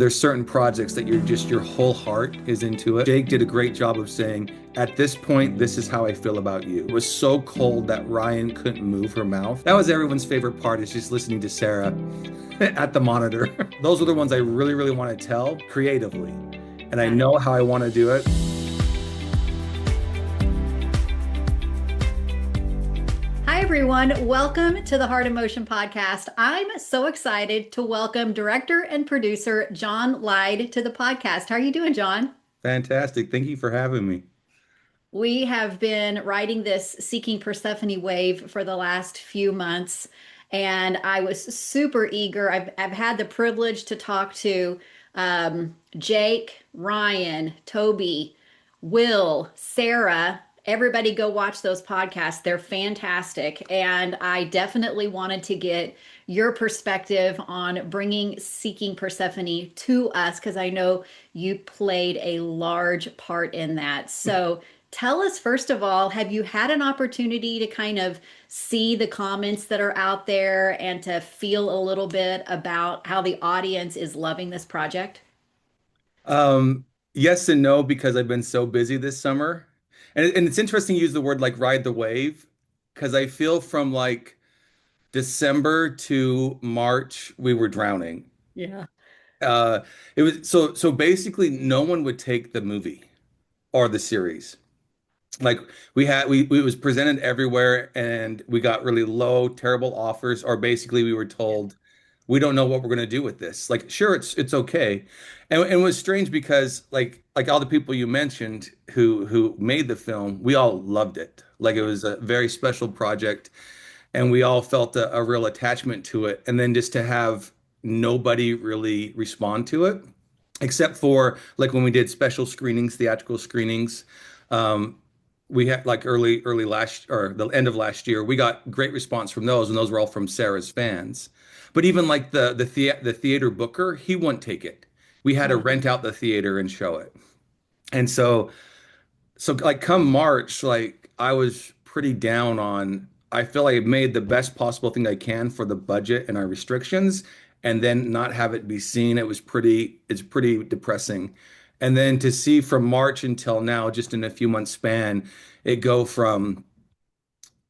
There's certain projects that your whole heart is into it. Jake did a great job of saying, at this point, this is how I feel about you. It was so cold that Ryann couldn't move her mouth. That was everyone's favorite part, is just listening to Sarah at the monitor. Those are the ones I really, really want to tell creatively. And I know how I want to do it. Hi, everyone. Welcome to the Heart of Motion podcast. I'm so excited to welcome director and producer John Lyde to the podcast. How are you doing, John? Fantastic. Thank you for having me. We have been riding this Seeking Persephone wave for the last few months, and I was super eager. I've had the privilege to talk to Jake, Ryan, Toby, Will, Sarah. Everybody go watch those podcasts. They're fantastic. And I definitely wanted to get your perspective on bringing Seeking Persephone to us because I know you played a large part in that. So tell us, first of all, have you had an opportunity to kind of see the comments that are out there and to feel a little bit about how the audience is loving this project? Yes and no, because I've been so busy this summer. And it's interesting you use the word like ride the wave, because I feel from like December to March, we were drowning. Yeah. Uh, it was so basically no one would take the movie or the series. Like it was presented everywhere and we got really low, terrible offers, or basically we were told we don't know what we're gonna do with this. Like, sure, it's okay. And it was strange because like all the people you mentioned who made the film, we all loved it. Like it was a very special project and we all felt a real attachment to it. And then just to have nobody really respond to it, except for like when we did special screenings, theatrical screenings. Um, we had like early last or the end of last year, we got great response from those, and those were all from Sarah's fans. But even like the theater booker, he wouldn't take it. We had to Oh, rent out the theater and show it. And so like come March, like I was pretty down on, I feel like I made the best possible thing I can for the budget and our restrictions, and then not have it be seen. It's pretty depressing. And then to see from March until now, just in a few months span, it go from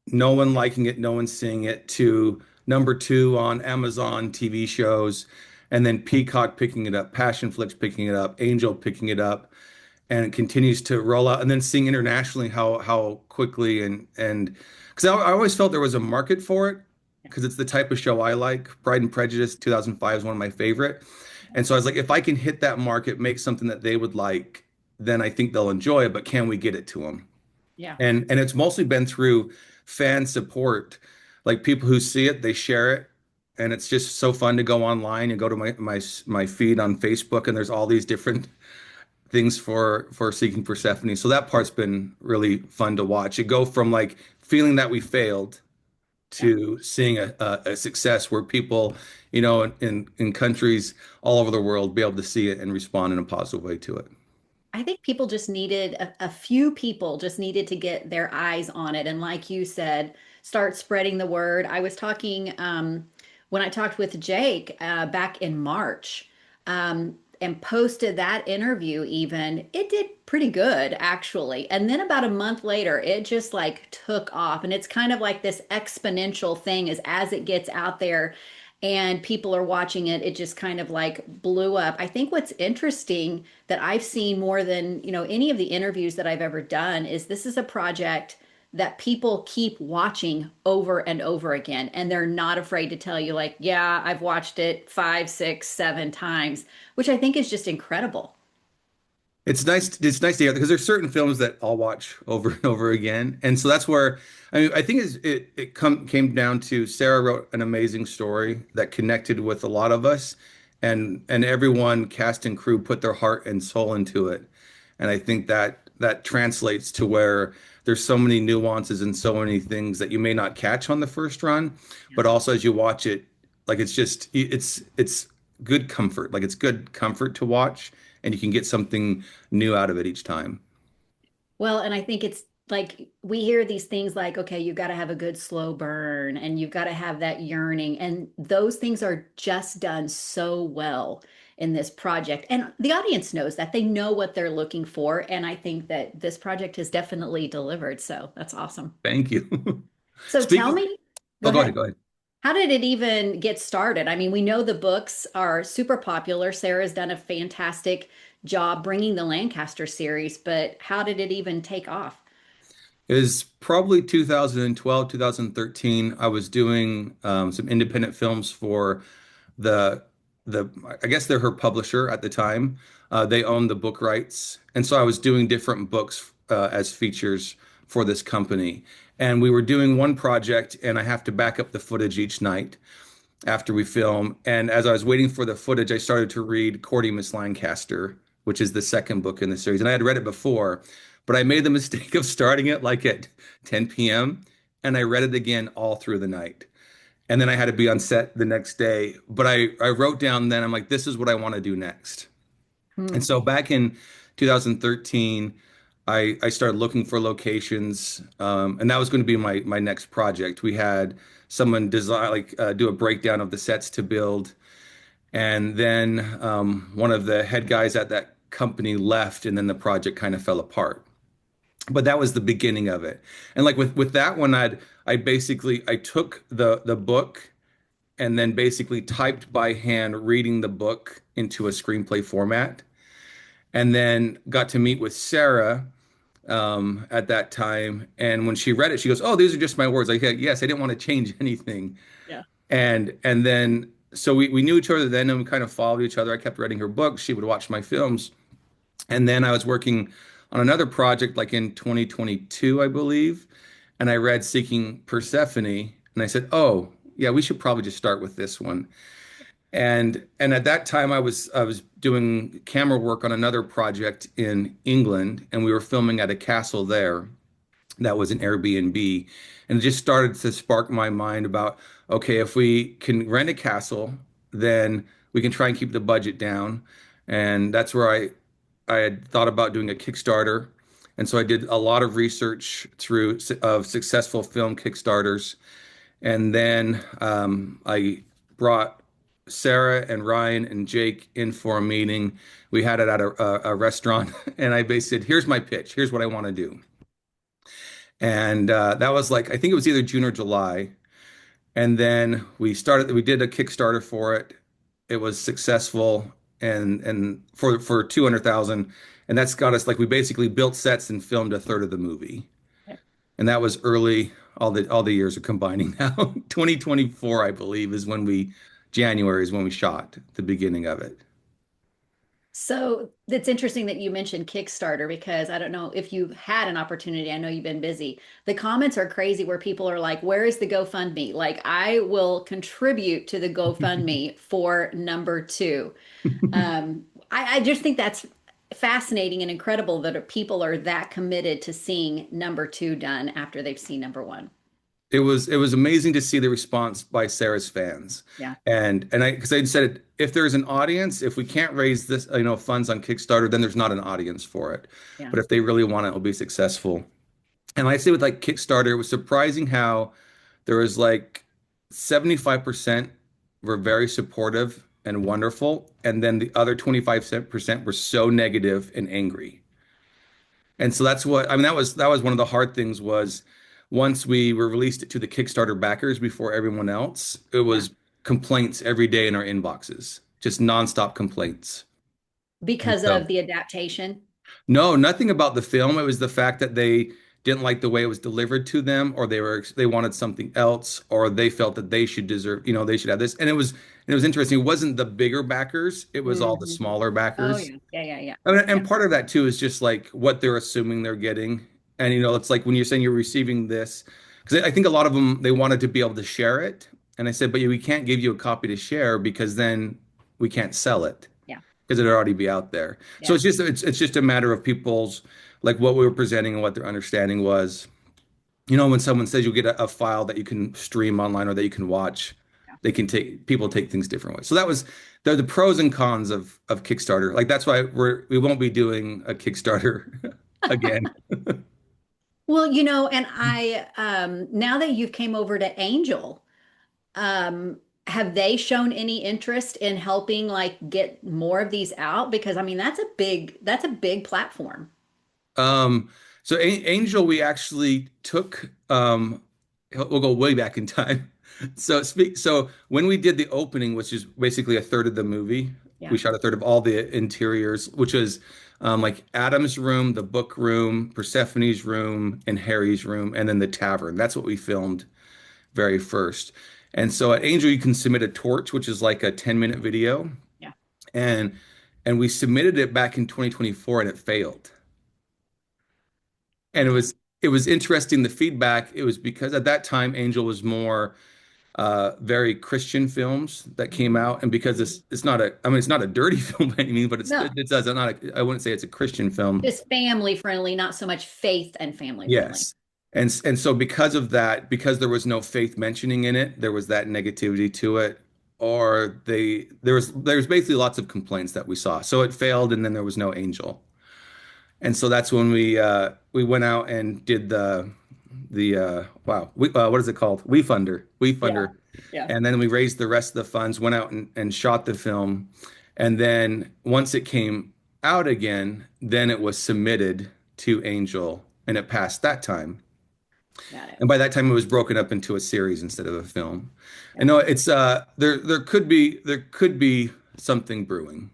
no one liking it, no one seeing it, to number two on Amazon TV shows, and then Peacock picking it up, Passionflix picking it up, Angel picking it up, and it continues to roll out. And then seeing internationally how quickly and because I always felt there was a market for it because it's the type of show I like. Pride and Prejudice 2005 is one of my favorite. And so I was like, if I can hit that market, make something that they would like, then I think they'll enjoy it. But can we get it to them? yeah. And it's mostly been through fan support, like people who see it, they share it. And it's just so fun to go online and go to my feed on Facebook, and there's all these different things for Seeking Persephone. So that part's been really fun to watch. It go from like feeling that we failed Yeah. to seeing a success where people, in countries all over the world be able to see it and respond in a positive way to it. I think people just needed a few people just needed to get their eyes on it. And like you said, start spreading the word. I was talking when I talked with Jake back in March and posted that interview, even it did pretty good actually. And then about a month later, it just like took off. And it's kind of like this exponential thing is as it gets out there and people are watching it, it just kind of like blew up. I think what's interesting that I've seen more than, any of the interviews that I've ever done is this is a project that people keep watching over and over again. And they're not afraid to tell you, like, yeah, I've watched it five, six, seven times, which I think is just incredible. It's nice to hear because there's certain films that I'll watch over and over again. And so that's where I think it came down to Sarah wrote an amazing story that connected with a lot of us, and everyone, cast and crew, put their heart and soul into it. And I think that translates to where there's so many nuances and so many things that you may not catch on the first run, but also as you watch it, like it's good comfort. Like it's good comfort to watch, and you can get something new out of it each time. Well, and I think it's like we hear these things like, okay, you've got to have a good slow burn and you've got to have that yearning. And those things are just done so well. in this project. And the audience knows that. They know what they're looking for. And I think that this project has definitely delivered. So that's awesome. Thank you. So tell Speaking, me, go oh, go ahead, ahead. go ahead. How did it even get started? I mean, we know the books are super popular. Sarah's done a fantastic job bringing the Lancaster series, but how did it even take off? It was probably 2012, 2013. I was doing some independent films for the I guess they're her publisher at the time. They owned the book rights, and so I was doing different books as features for this company. And we were doing one project, and I have to back up the footage each night after we film. And as I was waiting for the footage, I started to read Courting Miss Lancaster, which is the second book in the series. And I had read it before, but I made the mistake of starting it like at 10 p.m. and I read it again all through the night. And then I had to be on set the next day. But I wrote down then, I'm like, this is what I want to do next. And Hmm. so back in 2013, I started looking for locations, and that was going to be my next project. We had someone design do a breakdown of the sets to build, and then one of the head guys at that company left, and then the project kind of fell apart. But that was the beginning of it. And like with that one, I basically I took the book and then basically typed by hand reading the book into a screenplay format and then got to meet with Sarah at that time. And when she read it, she goes, "Oh, these are just my words." Like, "Yeah, yes, I didn't want to change anything." Yeah. And then so we knew each other then, and we kind of followed each other. I kept reading her books. She would watch my films, and then I was working on another project like in 2022, I believe, and I read Seeking Persephone, and I said, "Oh, yeah, we should probably just start with this one." And at that time I was doing camera work on another project in England and we were filming at a castle there that was an Airbnb and it just started to spark my mind about okay, if we can rent a castle, then we can try and keep the budget down. And that's where I had thought about doing a Kickstarter. And so I did a lot of research through of successful film Kickstarters and then I brought Sarah and Ryan and Jake in for a meeting. We had it at a restaurant, and I basically said, "Here's my pitch. Here's what I want to do." And that was like I think it was either June or July. And then we started. We did a Kickstarter for it. It was successful, and for 200,000, and that's got us like we basically built sets and filmed a third of the movie. And that was early. All the years are combining now. 2024, I believe, is when we January is when we shot the beginning of it. So it's interesting that you mentioned Kickstarter because I don't know if you've had an opportunity. I know you've been busy. The comments are crazy where people are like, "Where is the GoFundMe?" Like, I will contribute to the GoFundMe for number two. I just think that's fascinating and incredible that people are that committed to seeing number two done after they've seen number one. It was amazing to see the response by Sarah's fans. Yeah, And I because I said if there's an audience, if we can't raise this, funds on Kickstarter, then there's not an audience for it. yeah. But if they really want it, it'll be successful. And I say with like Kickstarter, it was surprising how there was like 75% were very supportive and wonderful, and then the other 25% were so negative and angry. And so that's what I mean, that was one of the hard things was once we were released it to the Kickstarter backers before everyone else, it Yeah. was complaints every day in our inboxes, just nonstop complaints. And Because so of the adaptation. no, nothing about the film. It was the fact that they didn't like the way it was delivered to them, or they wanted something else, or they felt that they should deserve, they should have this. And it was interesting. It wasn't the bigger backers; it was all the Mhm. smaller Oh backers. yeah, yeah, yeah, yeah, I mean, and yeah, part of that too is just like what they're assuming they're getting. And it's like when you're saying you're receiving this, because I think a lot of them they wanted to be able to share it, and I said, but we can't give you a copy to share because then we can't sell it yeah, because it'd already be out there. So yeah. it's just a matter of people's like what we were presenting and what their understanding was. When someone says you'll get a file that you can stream online or that you can watch, Yeah. people take things different ways. So that was the pros and cons of Kickstarter. Like that's why we won't be doing a Kickstarter again. Well, and I now that you've came over to Angel, have they shown any interest in helping like get more of these out? Because I mean, that's a big platform. Um, so Angel, we actually took we'll go way back in time. So when we did the opening, which is basically a third of the movie, we Yeah. shot a third of all the interiors, which is like Adam's room, the book room, Persephone's room, and Harry's room, and then the tavern. That's what we filmed very first. And so at Angel, you can submit a torch, which is like a 10-minute video, Yeah. and we submitted it back in 2024 and it failed. And Okay. it was interesting the feedback. It was because at that time Angel was more very Christian films that came Mhm. out, and because Mhm. it's not a, I mean, it's not a dirty film by any means, but No, it does not a, I wouldn't say it's a Christian film. just family friendly, not so much faith and family friendly. Yes. And so because of that, because there was no faith mentioning in it, there was that negativity to it, or there was basically lots of complaints that we saw. So it failed, and then there was no Angel. And so that's when we went out and did what is it called? We Yeah. funder, Yeah. and then we raised the rest of the funds, went out and shot the film, and then once it came out again, then it was submitted to Angel, and it passed that time. Got it. And by that time, it was broken up into a series instead of a film. And Got no, it. it's there could be something brewing.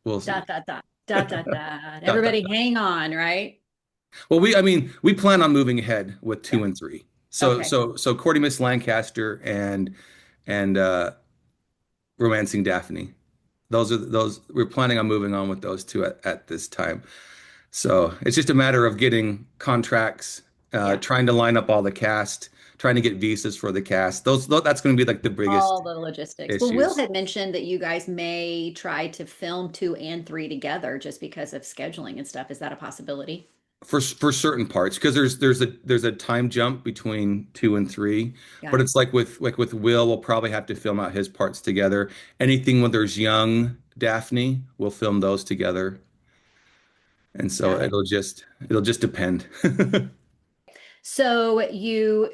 We'll see. Dot, dot, dot, dot, dot, dot. Dot, dot, Everybody dot. hang on, right? Well, I mean, we plan on moving ahead with Yeah. two and three. Okay. So Courting Miss Lancaster and Romancing Daphne. Those we're planning on moving on with those two at this time. So it's just a matter of getting contracts, Yeah. trying to line up all the cast, trying to get visas for the cast. That's going to be like the All biggest the logistics. Well, Will issues. had mentioned that you guys may try to film two and three together just because of scheduling and stuff. Is that a possibility? For certain parts because there's a time jump between two and three, Got but it. it's like with Will, we'll probably have to film out his parts together. Anything when there's young Daphne, we'll film those together, and so Got it. it'll just depend. So you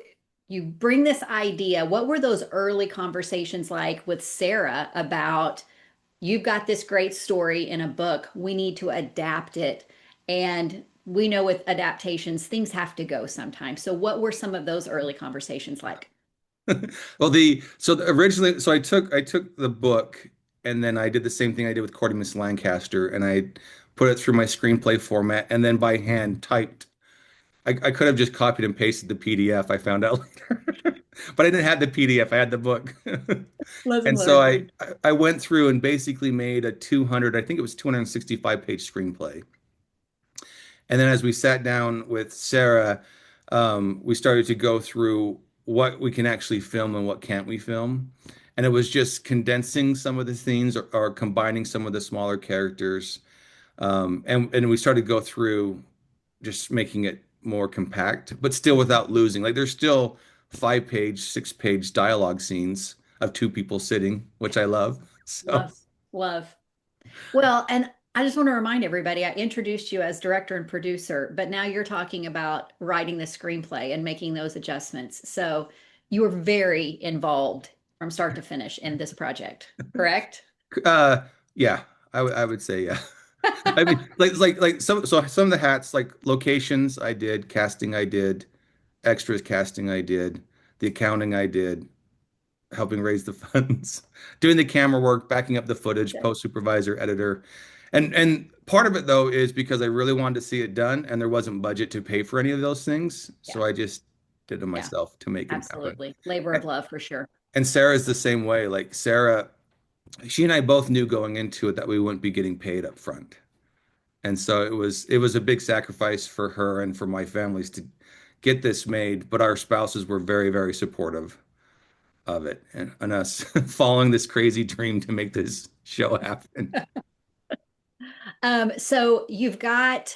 bring this idea. What were those early conversations like with Sarah about you've got this great story in a book. We need to adapt it. And we know with adaptations, things have to go sometimes. So what were some of those early conversations like? Well, originally, so I took the book and then I did the same thing I did with Courting Miss Lancaster, and I put it through my screenplay format and then by hand typed. I could have just copied and pasted the PDF. I found out later, but I didn't have the PDF. I had the book, Lesson and so learned. I went through and basically made a 200, I think it was 265-page screenplay. And then as we sat down with Sarah, we started to go through what we can actually film and what can't we film. And it was just condensing some of the scenes or combining some of the smaller characters. And we started to go through just making it more compact, but still without losing. Like there's still 5-page, 6-page dialogue scenes of two people sitting, which I love. So Love, love. Well, and I just want to remind everybody, I introduced you as director and producer, but now you're talking about writing the screenplay and making those adjustments. So you were very involved from start to finish in this project, correct? uh yeah, I would say yeah. I mean, like some of the hats, like locations, I did, casting, I did, extras casting, I did, the accounting, I did, helping raise the funds, doing the camera work, backing up the footage, Okay. post supervisor, editor, and part of it though is because I really wanted to see it done, and there wasn't budget to pay for any of those things, Yeah, so I just did it yeah, myself to make it happen. absolutely. Labor of love for sure. And Sarah's the same way. Like Sarah, she and I both knew going into it that we wouldn't be getting paid up front. And so it was a big sacrifice for her and for my families to get this made, but our spouses were very, very supportive of it and us following this crazy dream to make this show happen. So you've got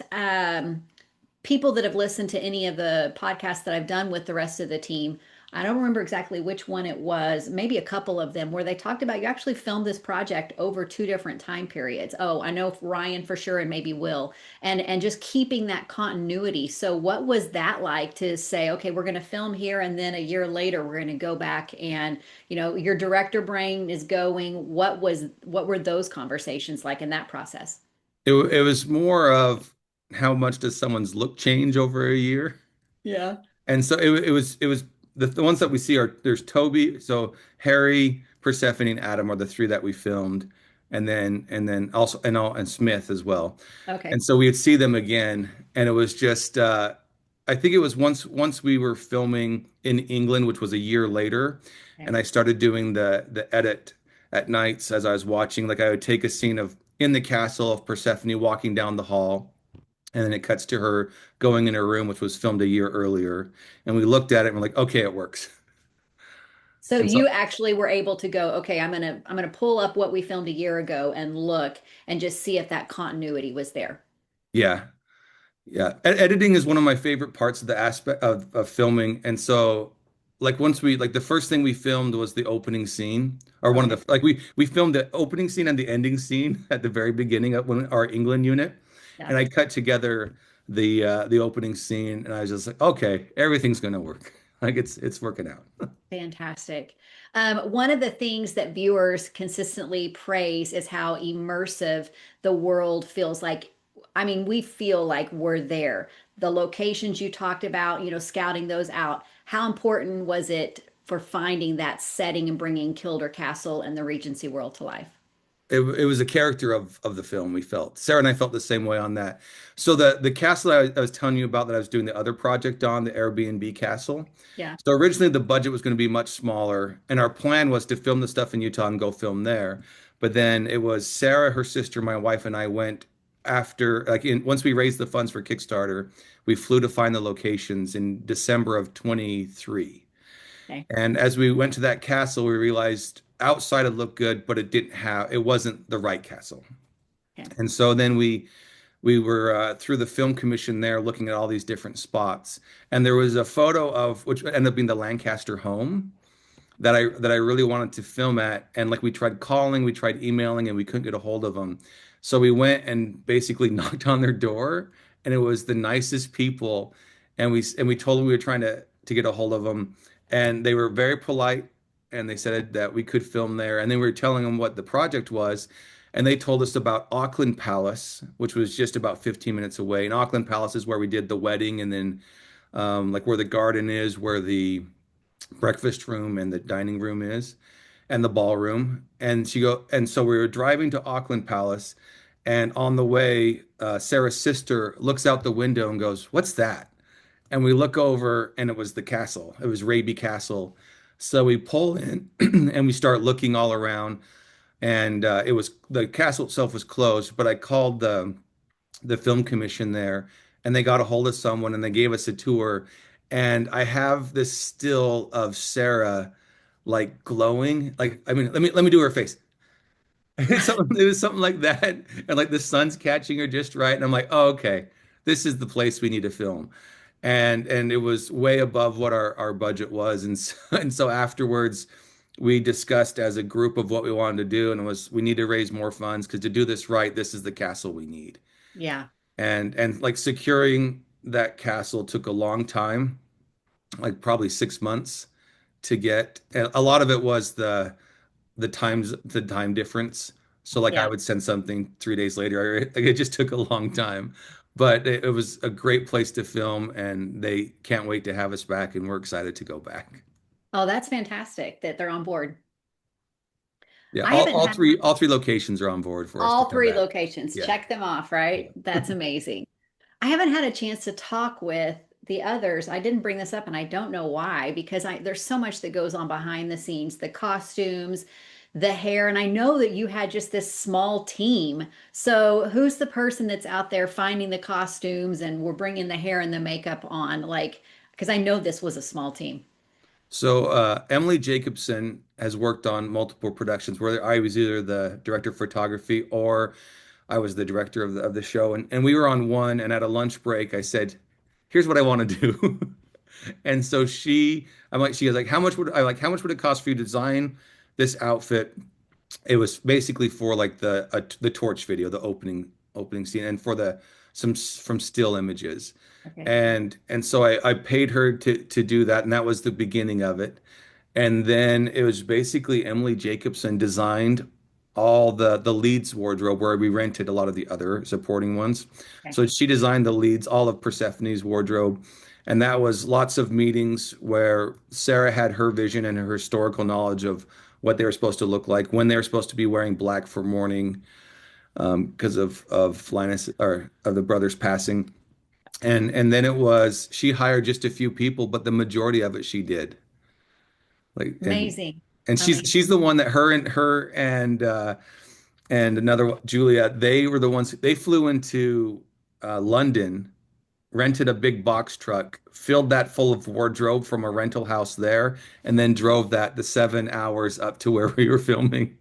people that have listened to any of the podcasts that I've done with the rest of the team. I don't remember exactly which one it was, maybe a couple of them where they talked about you actually filmed this project over two different time periods. Oh, I know Ryan for sure and maybe Will. And just keeping that continuity. So what was that like to say, okay, we're going to film here and then a year later we're going to go back and, your director brain is going. What were those conversations like in that process? It was more of how much does someone's look change over a year? Yeah. And so it was the ones that we see are there's Toby, so Harry, Persephone, and Adam are the three that we filmed, and then also and Smith as well. And Okay. so we'd see them again, and it was just I think it was once we were filming in England, which was a year later, Okay. and I started doing the edit at nights as I was watching. Like I would take a scene of in the castle of Persephone walking down the hall, and then it cuts to her going in her room, which was filmed a year earlier. And we looked at it and we're like, okay, it works. So And so you actually were able to go, okay, I'm gonna pull up what we filmed a year ago and look and just see if that continuity was there. yeah, yeah. Editing is one of my favorite parts of the aspect of filming. And so like once we like the first thing we filmed was the opening scene, or one of Okay. the like we filmed the opening scene and the ending scene at the very beginning of when our England unit. Yeah. And I cut together the opening scene and I was just like, okay, everything's gonna work. Like it's working out. Fantastic. One of the things that viewers consistently praise is how immersive the world feels like. I mean, we feel like we're there. The locations you talked about, scouting those out. How important was it for finding that setting and bringing Kildare Castle and the Regency world to life? It was a character of the film we felt. Sarah and I felt the same way on that. So the castle I was telling you about that I was doing the other project on, the Airbnb castle. Yeah. So originally the budget was going to be much smaller, and our plan was to film the stuff in Utah and go film there. But then it was Sarah, her sister, my wife, and I went after once we raised the funds for Kickstarter, we flew to find the locations in December of 23. Okay. And as we went to that castle, we realized outside it looked good, but it wasn't the right castle. Okay. And so then we were through the film commission there looking at all these different spots. And there was a photo of which ended up being the Lancaster home that I really wanted to film at. And like we tried calling, we tried emailing, and we couldn't get a hold of them. So we went and basically knocked on their door, and it was the nicest people. And we told them we were trying to get a hold of them, and they were very polite, and they said that we could film there. And then we were telling them what the project was, and they told us about Auckland Palace, which was just about 15 minutes away. And Auckland Palace is where we did the wedding, and then like where the garden is, where the breakfast room and the dining room is and the ballroom. And so we were driving to Auckland Palace, and on the way, Sarah's sister looks out the window and goes, "What's that?" And we look over, and it was the castle. It was Raby Castle. So we pull in and we start looking all around, and it was the castle itself was closed. But I called the film commission there, and they got a hold of someone and they gave us a tour. And I have this still of Sarah like glowing. Like, I mean, let me do her face. It was something like that. And like the sun's catching her just right. And I'm like, oh, okay, this is the place we need to film. And it was way above what our budget was. And so afterwards we discussed as a group of what we wanted to do, and it was we need to raise more funds because to do this right, this is the castle we need. Yeah. And like securing that castle took a long time, like probably 6 months to get. And a lot of it was the time difference. So like I Yeah. would send something 3 days later. Like it just took a long time. But it was a great place to film, and they can't wait to have us back, and we're excited to go back. Oh, that's fantastic that they're on board. Yeah, I all, haven't all had three all three locations are on board for us to all come three back. locations. Yeah. Check them off, right? That's amazing. I haven't had a chance to talk with the others. I didn't bring this up and I don't know why because there's so much that goes on behind the scenes, the costumes, the hair, and I know that you had just this small team. So, who's the person that's out there finding the costumes and we're bringing the hair and the makeup on like because I know this was a small team. So Emily Jacobson has worked on multiple productions where I was either the director of photography or I was the director of the show. And we were on one, and at a lunch break, I said, "Here's what I want to do." And so she goes like, how much would it cost for you to design this outfit? It was basically for like the torch video, the opening scene, and for the some from still images, Okay. and so I paid her to do that, and that was the beginning of it. And then it was basically Emily Jacobson designed all the leads wardrobe where we rented a lot of the other supporting ones. Okay. So she designed the leads, all of Persephone's wardrobe. And that was lots of meetings where Sarah had her vision and her historical knowledge of what they were supposed to look like, when they were supposed to be wearing black for mourning, because of Linus or of the brothers passing. And then it was she hired just a few people, but the majority of it she did. Like Amazing. and she's Amazing. the one that her and another Julia, they were the ones they flew into London, rented a big box truck, filled that full of wardrobe from a rental house there, and then drove that the 7 hours up to where we were filming.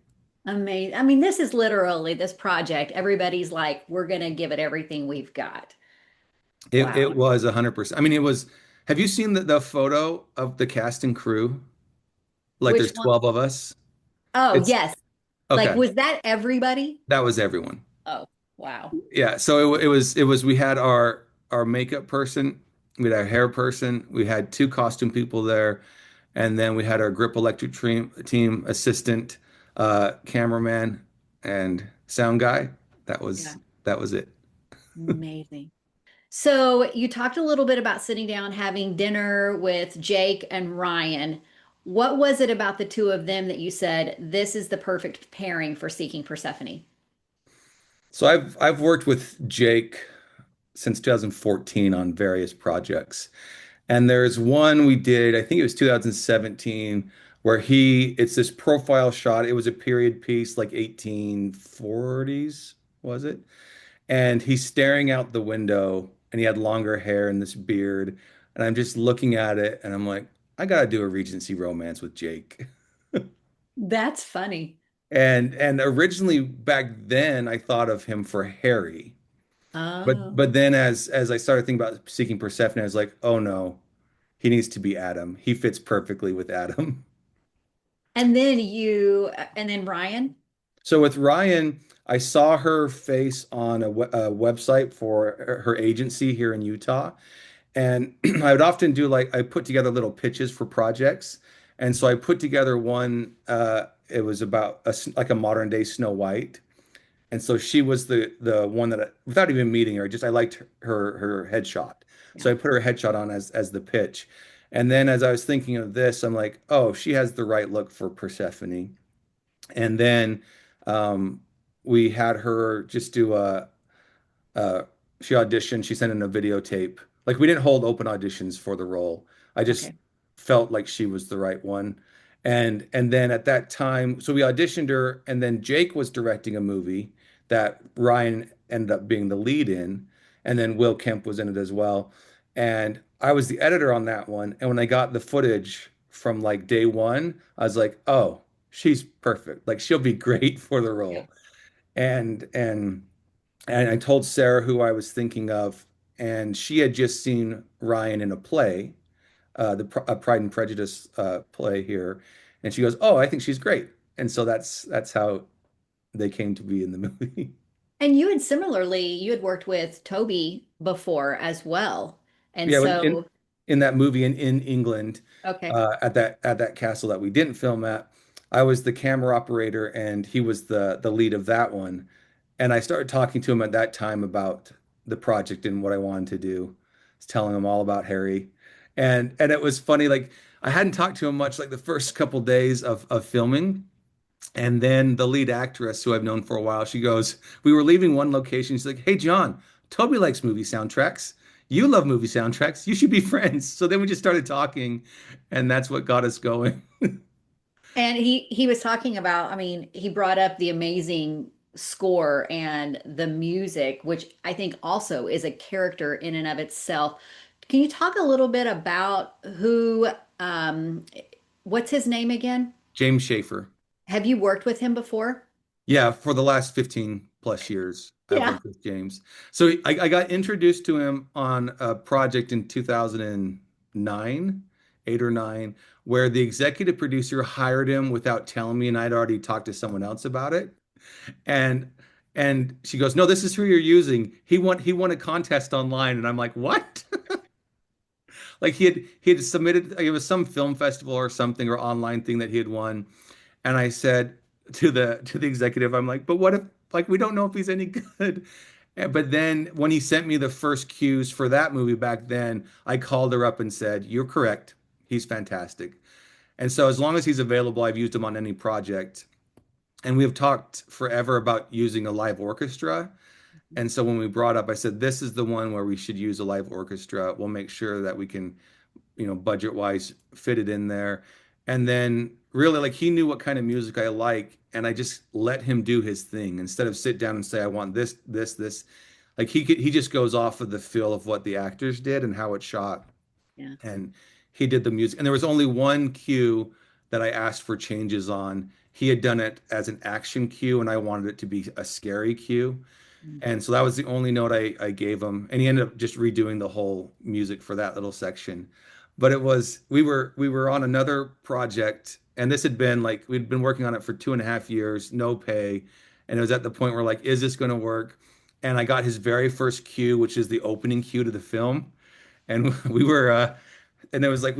Amazing. I mean, this is literally this project. Everybody's like, we're going to give it everything we've got. It Wow. was 100%. I mean, it was. Have you seen the photo of the cast and crew? Like Which there's one? 12 of us. Oh, It's yes. Like, okay. was that everybody? That was everyone. Oh, wow. Yeah, so it was we had our makeup person, we had our hair person, we had two costume people there, and then we had our grip electric team assistant, cameraman, and sound guy. That Yeah. was that was it. Amazing. So you talked a little bit about sitting down, having dinner with Jake and Ryan. What was it about the two of them that you said, this is the perfect pairing for Seeking Persephone? So I've worked with Jake since 2014 on various projects. And there's one we did, I think it was 2017, where it's this profile shot. It was a period piece, like 1840s, was it? And he's staring out the window and he had longer hair and this beard. And I'm just looking at it and I'm like, I gotta do a Regency romance with Jake. That's funny. And originally back then I thought of him for Harry. But Oh. but then as I started thinking about Seeking Persephone, I was like, oh no, he needs to be Adam. He fits perfectly with Adam. And then Ryan. So with Ryan, I saw her face on a website for her agency here in Utah. And I would often do like I put together little pitches for projects. And so I put together one, it was about like a modern day Snow White. And so she was the one that without even meeting her, just I liked her headshot. Yeah. So I put her headshot on as the pitch. And then as I was thinking of this, I'm like, oh, she has the right look for Persephone. And then um, we had her just do uh, she auditioned, she sent in a videotape. Like we didn't hold open auditions for the role. I just Okay. felt like she was the right one. And then at that time, so we auditioned her, and then Jake was directing a movie that Ryan ended up being the lead in, and then Will Kemp was in it as well. And I was the editor on that one. And when I got the footage from like day one, I was like, oh, she's perfect. Like she'll be great for the Yeah. role. And and and I told Sarah who I was thinking of, and she had just seen Ryan in a play, a Pride and Prejudice play here, and she goes, "Oh, I think she's great." And so that's how they came to be in the movie. And you had worked with Toby before as well. And Yeah, in so, in that movie in England, okay. at that castle that we didn't film at, I was the camera operator and he was the lead of that one. And I started talking to him at that time about the project and what I wanted to do. I was telling him all about Harry. And it was funny, like I hadn't talked to him much like the first couple days of filming. And then the lead actress, who I've known for a while, she goes, we were leaving one location. She's like, hey, John, Toby likes movie soundtracks. You love movie soundtracks. You should be friends. So then we just started talking, and that's what got us going. And he was talking about, I mean, he brought up the amazing score and the music, which I think also is a character in and of itself. Can you talk a little bit about um, what's his name again? James Schaefer. Have you worked with him before? Yeah, for the last 15 plus years, I've Yeah. worked with James. So I got introduced to him on a project in 2009, nine, 8 or 9, where the executive producer hired him without telling me, and I'd already talked to someone else about it. And she goes, "No, this is who you're using. He won a contest online." And I'm like, "What?" Like he had submitted, like, it was some film festival or something or online thing that he had won. And I said to the executive, I'm like, "But what if, like, we don't know if he's any good?" But then when he sent me the first cues for that movie back then, I called her up and said, "You're correct. He's fantastic." And so as long as he's available, I've used him on any project. And we have talked forever about using a live orchestra. And so when we brought up, I said, "This is the one where we should use a live orchestra. We'll make sure that we can, budget wise, fit it in there." And then really, like, he knew what kind of music I like, and I just let him do his thing instead of sit down and say, "I want this, this, this." Like, he just goes off of the feel of what the actors did and how it's shot. Yeah. And he did the music. And there was only one cue that I asked for changes on. He had done it as an action cue, and I wanted it to be a scary cue. Mm. And so that was the only note I gave him. And he ended up just redoing the whole music for that little section. But it was, we were on another project, and this had been like, we'd been working on it for 2.5 years, no pay. And it was at the point where, like, is this going to work? And I got his very first cue, which is the opening cue to the film. And we were and it was like,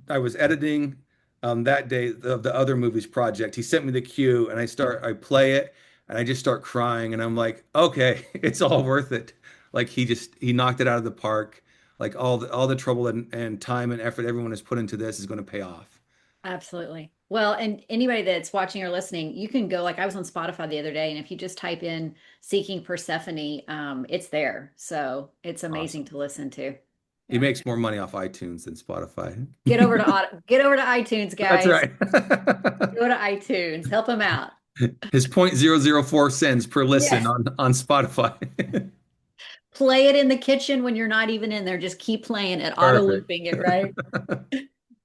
I was editing that day of the other movie's project. He sent me the cue, and I play it, and I just start crying, and I'm like, "Okay, it's all worth it." Like, he knocked it out of the park. Like, all the trouble and time and effort everyone has put into this is going to pay off. Absolutely. Well, and anybody that's watching or listening, you can go, like I was on Spotify the other day, and if you just type in Seeking Persephone, it's there. So it's amazing Awesome. to listen to. He Yeah. makes more money off iTunes than Spotify. Get over to iTunes, That's guys. right. Go to iTunes. Help them out. His 0.004 cents per listen Yes. on Spotify. Play it in the kitchen when you're not even in there. Just keep playing it, auto Perfect. looping it, right?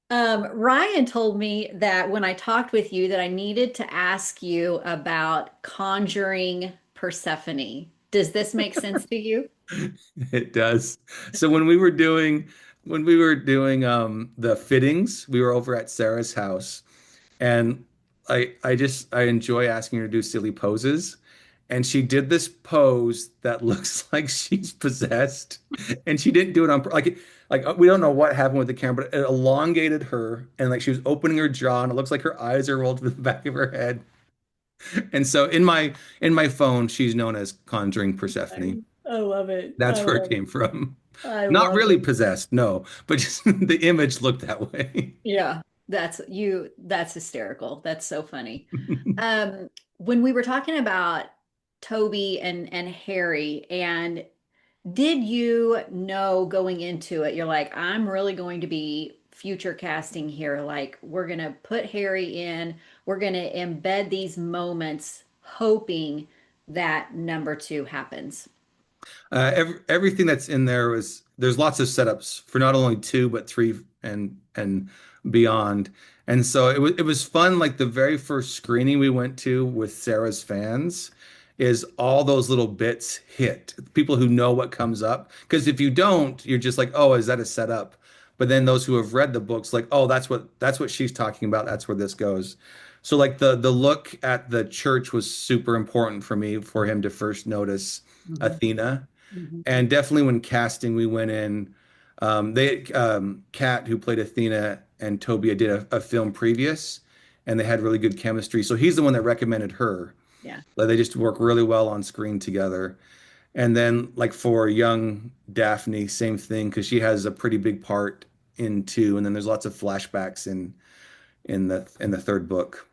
Ryan told me that when I talked with you that I needed to ask you about conjuring Persephone. Does this make sense to you? It does. So when we were doing the fittings, we were over at Sarah's house, and I enjoy asking her to do silly poses. And she did this pose that looks like she's possessed, and she didn't do it on we don't know what happened with the camera, but it elongated her, and like she was opening her jaw, and it looks like her eyes are rolled to the back of her head. And so in my phone, she's known as Conjuring Persephone. I love it. I That's where it love came it. from. I Not love really it. possessed, no, but just the image looked that way. Yeah, that's hysterical. That's so funny. When we were talking about Toby and Harry, and did you know going into it, you're like, I'm really going to be future casting here. Like, we're going to put Harry in, we're going to embed these moments, hoping that number two happens. Everything that's in there there's lots of setups for not only two but three and beyond. And so it was fun. Like, the very first screening we went to with Sarah's fans is all those little bits hit. People who know what comes up. Because if you don't, you're just like, "Oh, is that a setup?" But then those who have read the books, like, "Oh, that's what she's talking about. That's where this goes." So, like, the look at the church was super important for me, for him to first notice Mhm. Athena. Mhm. And definitely when casting, we went in. Kat, who played Athena, and Toby did a film previous, and they had really good chemistry. So he's the one that recommended her. Yeah. Like, they just work really well on screen together. And then, like, for young Daphne, same thing, because she has a pretty big part in two, and then there's lots of flashbacks in the third book.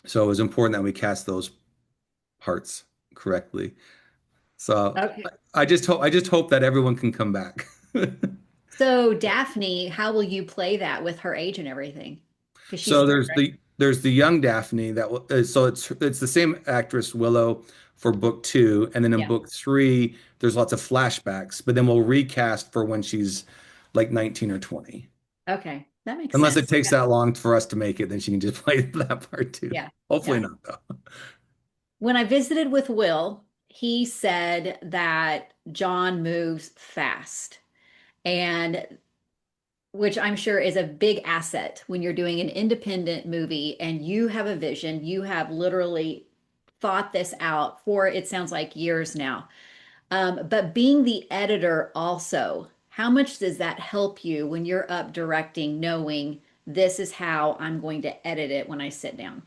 So it was important that we cast those parts correctly. So Okay. I just hope that everyone can come back. So Daphne, how will you play that with her age and everything? Because she's So three, there's right? the young Daphne so it's the same actress Willow for book two, and then in Yeah. book three there's lots of flashbacks, but then we'll recast for when she's like 19 or 20. Okay. That makes Unless it sense. takes Yeah. that long for us to make it, then she can just play that part too. Yeah. Hopefully Yeah. not though. When I visited with Will, he said that John moves fast. And which I'm sure is a big asset when you're doing an independent movie and you have a vision. You have literally thought this out for, it sounds like, years now. But being the editor also, how much does that help you when you're up directing, knowing this is how I'm going to edit it when I sit down?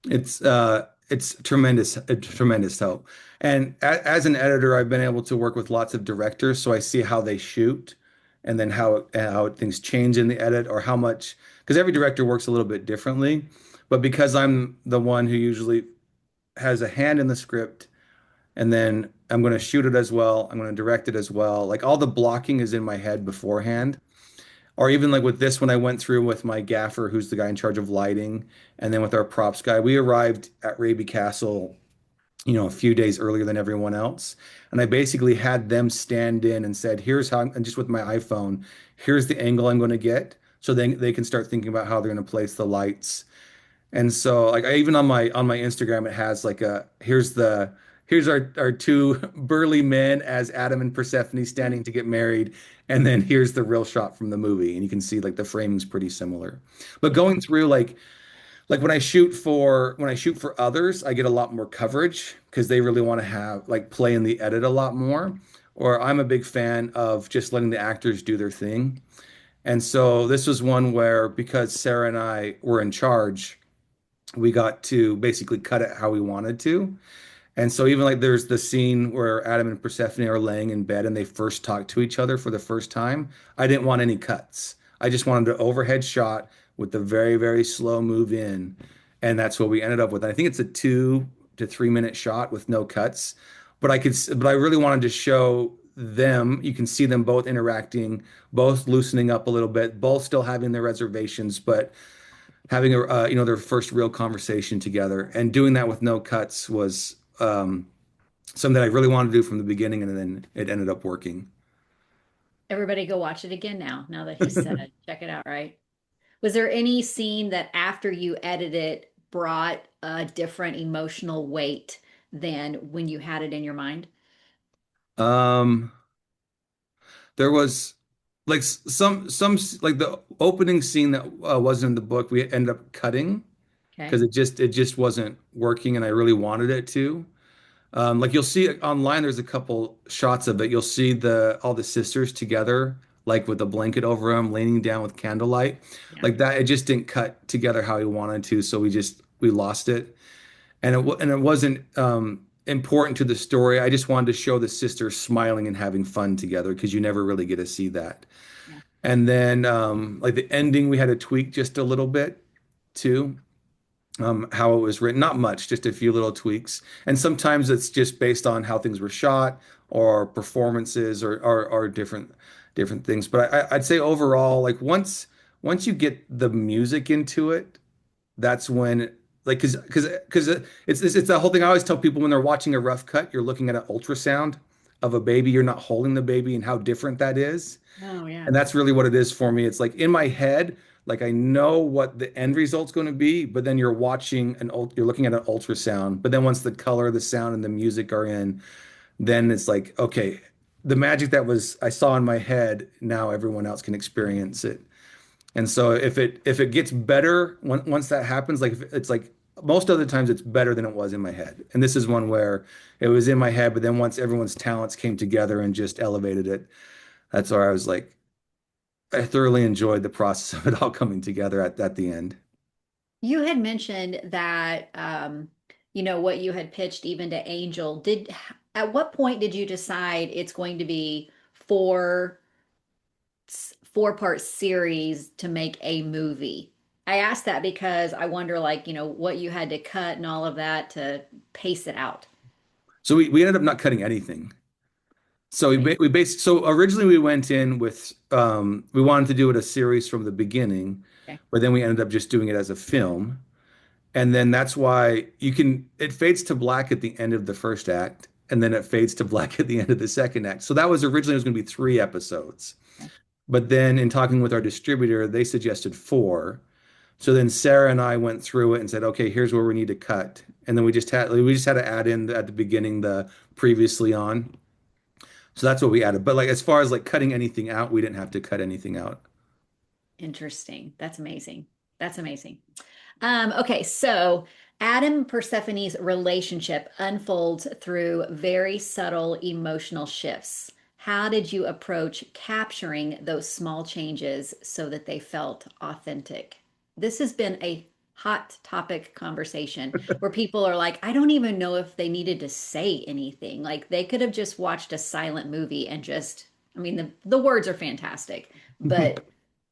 It's tremendous, a tremendous help. And as an editor, I've been able to work with lots of directors, so I see how they shoot, and then how things change in the edit, or how much, because every director works a little bit differently. But because I'm the one who usually has a hand in the script, and then I'm going to shoot it as well, I'm going to direct it as well. Like all the blocking is in my head beforehand. Or even like with this, when I went through with my gaffer, who's the guy in charge of lighting, and then with our props guy, we arrived at Raby Castle, a few days earlier than everyone else. And I basically had them stand in and said, here's how, and just with my iPhone, here's the angle I'm going to get. So then they can start thinking about how they're going to place the lights. And so like even on my Instagram, it has like here's our two burly men as Adam and Persephone standing to get married. And then here's the real shot from the movie. And you can see like the framing's pretty similar. But Yeah. going through like when I shoot for others, I get a lot more coverage because they really want to have like play in the edit a lot more. Or I'm a big fan of just letting the actors do their thing. And so this was one where because Sarah and I were in charge, we got to basically cut it how we wanted to. And so even like there's the scene where Adam and Persephone are laying in bed and they first talk to each other for the first time. I didn't want any cuts. I just wanted an overhead shot with the very, very slow move in. And that's what we ended up with. I think it's a 2 to 3 minute shot with no cuts. But I really wanted to show them. You can see them both interacting, both loosening up a little bit, both still having their reservations, but having their first real conversation together, and doing that with no cuts was something that I really wanted to do from the beginning, and then it ended up working. Everybody go watch it again now that he said it. Check it out, right? Was there any scene that after you edited it brought a different emotional weight than when you had it in your mind? Um, there was like like the opening scene that wasn't in the book, we ended up cutting because Okay. it just wasn't working, and I really wanted it to. Like you'll see online, there's a couple shots of it. You'll see the all the sisters together, like with a blanket over them, leaning down with candlelight, Yeah. like that. It just didn't cut together how we wanted to, so we lost it, and it wasn't important to the story. I just wanted to show the sisters smiling and having fun together because you never really get to see that. Yeah. And then like the ending, we had to tweak just a little bit too, how it was written. Not much, just a few little tweaks. And sometimes it's just based on how things were shot or performances or different things. But I'd say overall, like once you get the music into it, that's when like because it's the whole thing. I always tell people when they're watching a rough cut, you're looking at an ultrasound of a baby. You're not holding the baby, and how different that is. Oh, yeah. And that's really what it is for me. It's like in my head, like I know what the end result's going to be, but then you're looking at an ultrasound. But then once the color, the sound, and the music are in, then it's like, okay, the magic that was I saw in my head, now everyone else can experience it. And so if it gets better once that happens, like if it's like most other times it's better than it was in my head. And this is one where it was in my head, but then once everyone's talents came together and just elevated it, that's where I was like, I thoroughly enjoyed the process of it all coming together at the end. You had mentioned that, what you had pitched even to Angel. At what point did you decide it's going to be four-part series to make a movie? I asked that because I wonder, like, what you had to cut and all of that to pace it out. So we ended up not cutting anything. So Really? so originally we went in with we wanted to do it a series from the beginning, Okay. but then we ended up just doing it as a film. And then that's why it fades to black at the end of the first act, and then it fades to black at the end of the second act. So that was originally it was going to be 3 episodes. Okay. But then in talking with our distributor, they suggested 4. So then Sarah and I went through it and said, okay, here's where we need to cut. And then we just had to add in at the beginning the previously on. So that's what we added. But like as far as like cutting anything out, we didn't have to cut anything out. Interesting. That's amazing. That's amazing. Okay, so Adam and Persephone's relationship unfolds through very subtle emotional shifts. How did you approach capturing those small changes so that they felt authentic? This has been a hot topic conversation where people are like, I don't even know if they needed to say anything. Like they could have just watched a silent movie and just, I mean, the words are fantastic, but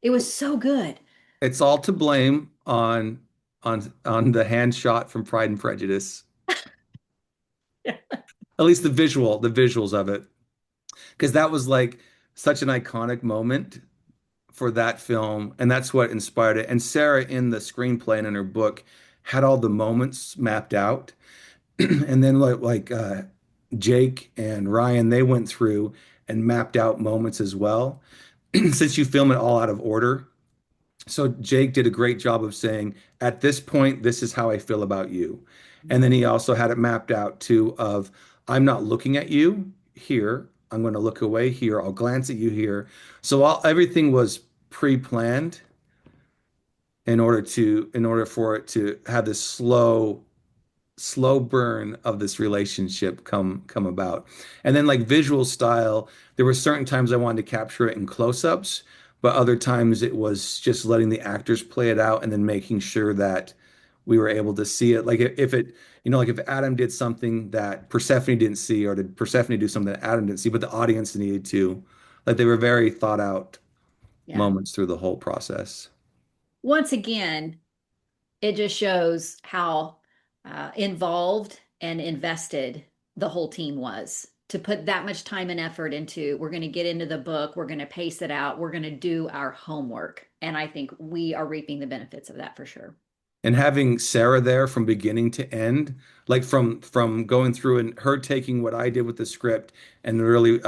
it was so good. It's all to blame on the hand shot from Pride and Prejudice. At least the visuals of it, because that was like such an iconic moment for that film, and that's what inspired it. And Sarah in the screenplay and in her book had all the moments mapped out. And then Jake and Ryan, they went through and mapped out moments as well. Since you film it all out of order, so Jake did a great job of saying, at this point, this is how I feel about you. And then he also had it mapped out too of, I'm not looking at you here. I'm going to look away here. I'll glance at you here. So everything was pre-planned in order for it to have this slow burn of this relationship come about. And then like visual style, there were certain times I wanted to capture it in close-ups, but other times it was just letting the actors play it out and then making sure that we were able to see it. Like if it, like if Adam did something that Persephone didn't see, or did Persephone do something that Adam didn't see, but the audience needed to, like they were very thought out Yeah. moments through the whole process. Once again, it just shows how involved and invested the whole team was to put that much time and effort into we're going to get into the book, we're going to pace it out, we're going to do our homework. And I think we are reaping the benefits of that for sure. And having Sarah there from beginning to end, like from going through and her taking what I did with the script and really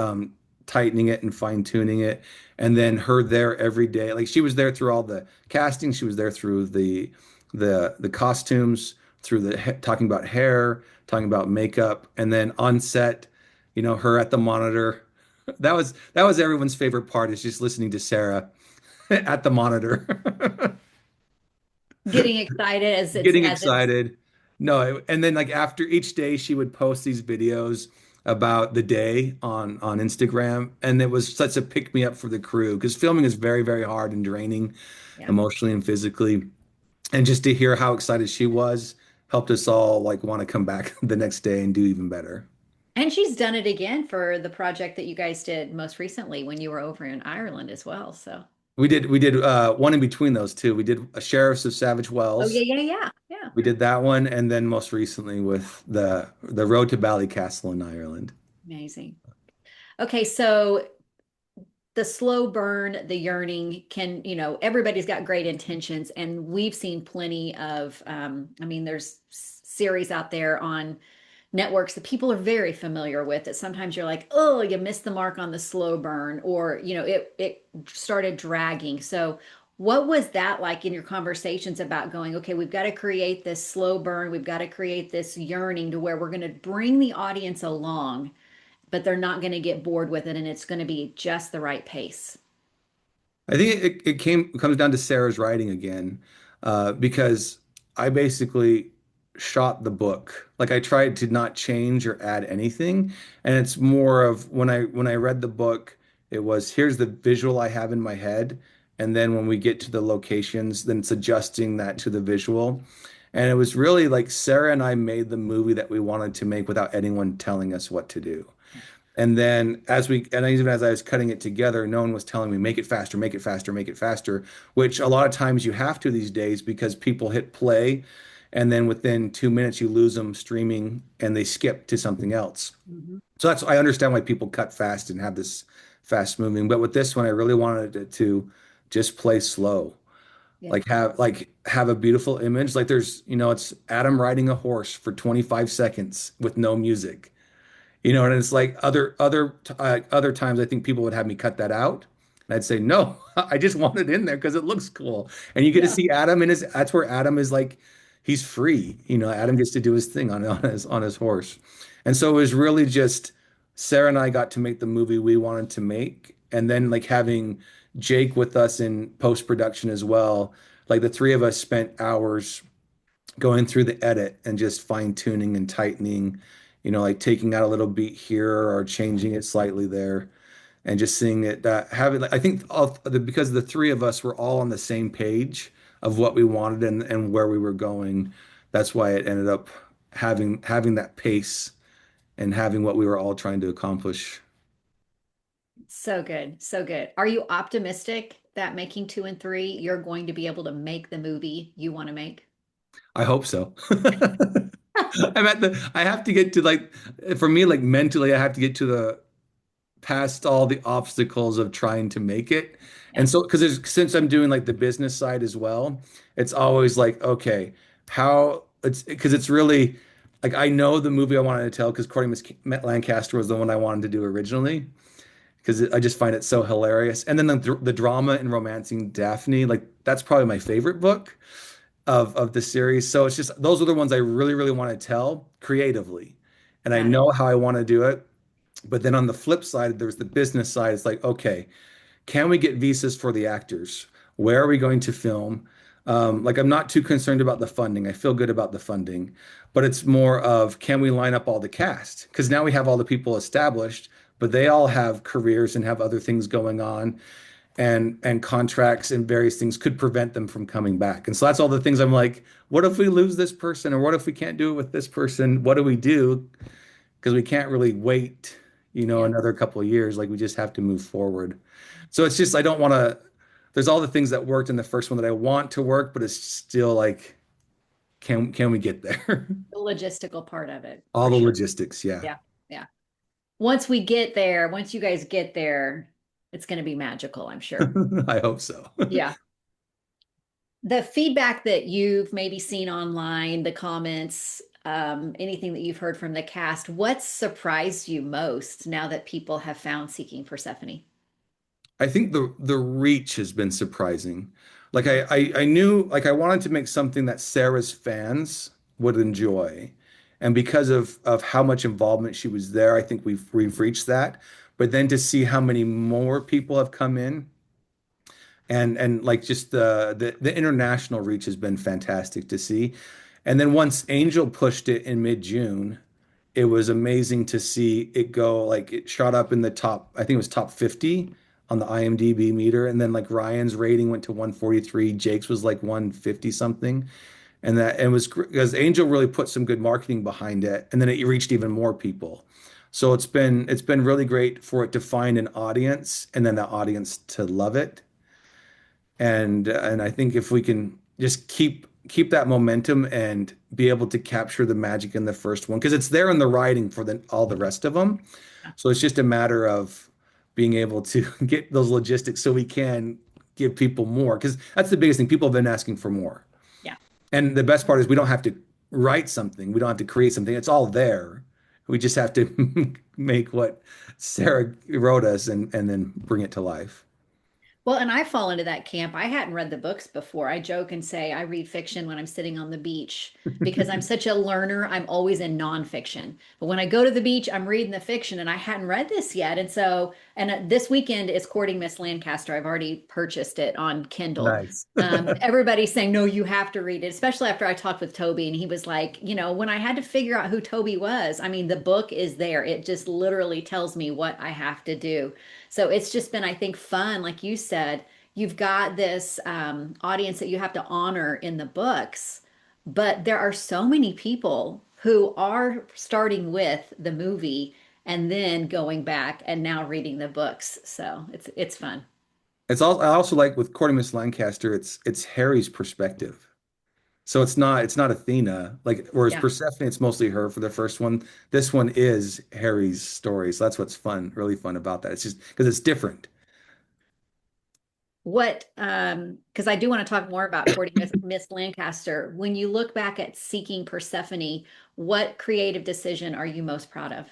tightening it and fine tuning it, and then her there every day. Like she was there through all the casting, she was there through the costumes, through talking about hair, talking about makeup, and then on set, her at the monitor. That was everyone's favorite part is just listening to Sarah at the monitor. Getting excited as Getting it's excited. No, and then like after each day, she would post these videos about the day on Instagram, and it was such a pick me up for the crew because filming is very, very hard and draining yeah. emotionally and physically. And just to hear how excited she was helped us all like want to come back the next day and do even better. And she's done it again for the project that you guys did most recently when you were over in Ireland as well. So, We did one in between those two. We did a Sheriffs of Savage oh yeah, Wells. yeah, yeah, yeah. We did that one, and then most recently with the Road to Ballycastle in Ireland. Amazing. Okay, so the slow burn, the yearning can, everybody's got great intentions, and we've seen plenty of, I mean, there's series out there on networks that people are very familiar with that sometimes you're like, oh, you missed the mark on the slow burn, or, it started dragging. So, what was that like in your conversations about going, okay, we've got to create this slow burn, we've got to create this yearning to where we're going to bring the audience along but they're not going to get bored with it and it's going to be just the right pace. I think it comes down to Sarah's writing again, because I basically shot the book. Like I tried to not change or add anything, and it's more of when I read the book, it was here's the visual I have in my head, and then when we get to the locations, then it's adjusting that to the visual. And it was really like Sarah and I made the movie that we wanted to make without anyone telling us what to do. And then and even as I was cutting it together, no one was telling me, make it faster, make it faster, make it faster, which a lot of times you have to these days because people hit play and then within 2 minutes you lose them streaming and they skip to something else. Mhm. So I understand why people cut fast and have this fast moving. But with this one, I really wanted it to just play slow. Yeah. Like have a beautiful image. Like it's Adam riding a horse for 25 seconds with no music. And it's like other times I think people would have me cut that out. And I'd say, no, I just want it in there because it looks cool. And you get to Yeah. see Adam in that's where Adam is like, he's free. Adam gets to do his thing on his horse. And so it was really just Sarah and I got to make the movie we wanted to make. And then like having Jake with us in post-production as well. Like the three of us spent hours going through the edit and just fine-tuning and tightening, like taking out a little beat here or changing it slightly there and just seeing it having I think because the three of us were all on the same page of what we wanted and where we were going. That's why it ended up having that pace and having what we were all trying to accomplish. So good. So good. Are you optimistic that making two and three, you're going to be able to make the movie you want to make? I hope so. I have to get to like, for me, like mentally, I have to get to the past all the obstacles of trying to make it. Yeah. And so, since I'm doing like the business side as well, it's always like, okay, how it's because it's really like I know the movie I wanted to tell because Courtney Miss Lancaster was the one I wanted to do originally because I just find it so hilarious. And then the drama and romancing Daphne, like that's probably my favorite book of the series. So it's just those are the ones I really, really want to tell creatively. And I Got it. know how I want to do it. But then on the flip side, there's the business side. It's like, okay, can we get visas for the actors? Where are we going to film? Like, I'm not too concerned about the funding. I feel good about the funding, but it's more of can we line up all the cast? Because now we have all the people established, but they all have careers and have other things going on, and contracts and various things could prevent them from coming back. And so that's all the things I'm like, what if we lose this person, or what if we can't do it with this person? What do we do? Because we can't really wait, Yeah. another couple of years. Like we just have to move forward. So it's just I don't want to. There's all the things that worked in the first one that I want to work, but it's still like, can we get there? The logistical part of it, All for the sure. logistics, yeah. Yeah. Yeah. Once we get there, once you guys get there, it's going to be magical, I'm sure. I hope so. Yeah. The feedback that you've maybe seen online, the comments, anything that you've heard from the cast, what surprised you most now that people have found Seeking Persephone? I think the reach has been surprising. Like I knew like I wanted to make something that Sarah's fans would enjoy. And because of how much involvement she was there, I think we've reached that. But then to see how many more people have come in and like just the international reach has been fantastic to see. And then once Angel pushed it in mid-June, it was amazing to see it go like it shot up in the top, I think it was top 50 on the IMDb meter. And then like Ryan's rating went to 143, Jake's was like 150 something. And that it was because Angel really put some good marketing behind it, and then it reached even more people. So it's been really great for it to find an audience and then the audience to love it. And I think if we can just keep that momentum and be able to capture the magic in the first one, because it's there in the writing for all the rest of them. So it's just a matter of being able to get those logistics so we can give people more, because that's the biggest thing. People have been asking for more. Yeah. And the best part is we don't have to write something. We don't have to create something. It's all there. We just have to make what Sarah wrote us and then bring it to life. Well, and I fall into that camp. I hadn't read the books before. I joke and say I read fiction when I'm sitting on the beach because I'm such a learner. I'm always in nonfiction. But when I go to the beach, I'm reading the fiction and I hadn't read this yet. And so, this weekend is Courting Miss Lancaster. I've already purchased it on Kindle. Nice. Everybody's saying, no, you have to read it, especially after I talked with Toby and he was like, when I had to figure out who Toby was, I mean, the book is there. It just literally tells me what I have to do. So it's just been, I think, fun. Like you said, you've got this audience that you have to honor in the books, but there are so many people who are starting with the movie and then going back and now reading the books. So it's fun. I also like with Courting Miss Lancaster, it's Harry's perspective. So it's not Athena. Like whereas Yeah. Persephone, it's mostly her for the first one. This one is Harry's story. So that's what's fun, really fun about that. It's just because it's different. Because I do want to talk more about Courting Miss Lancaster. When you look back at Seeking Persephone, what creative decision are you most proud of?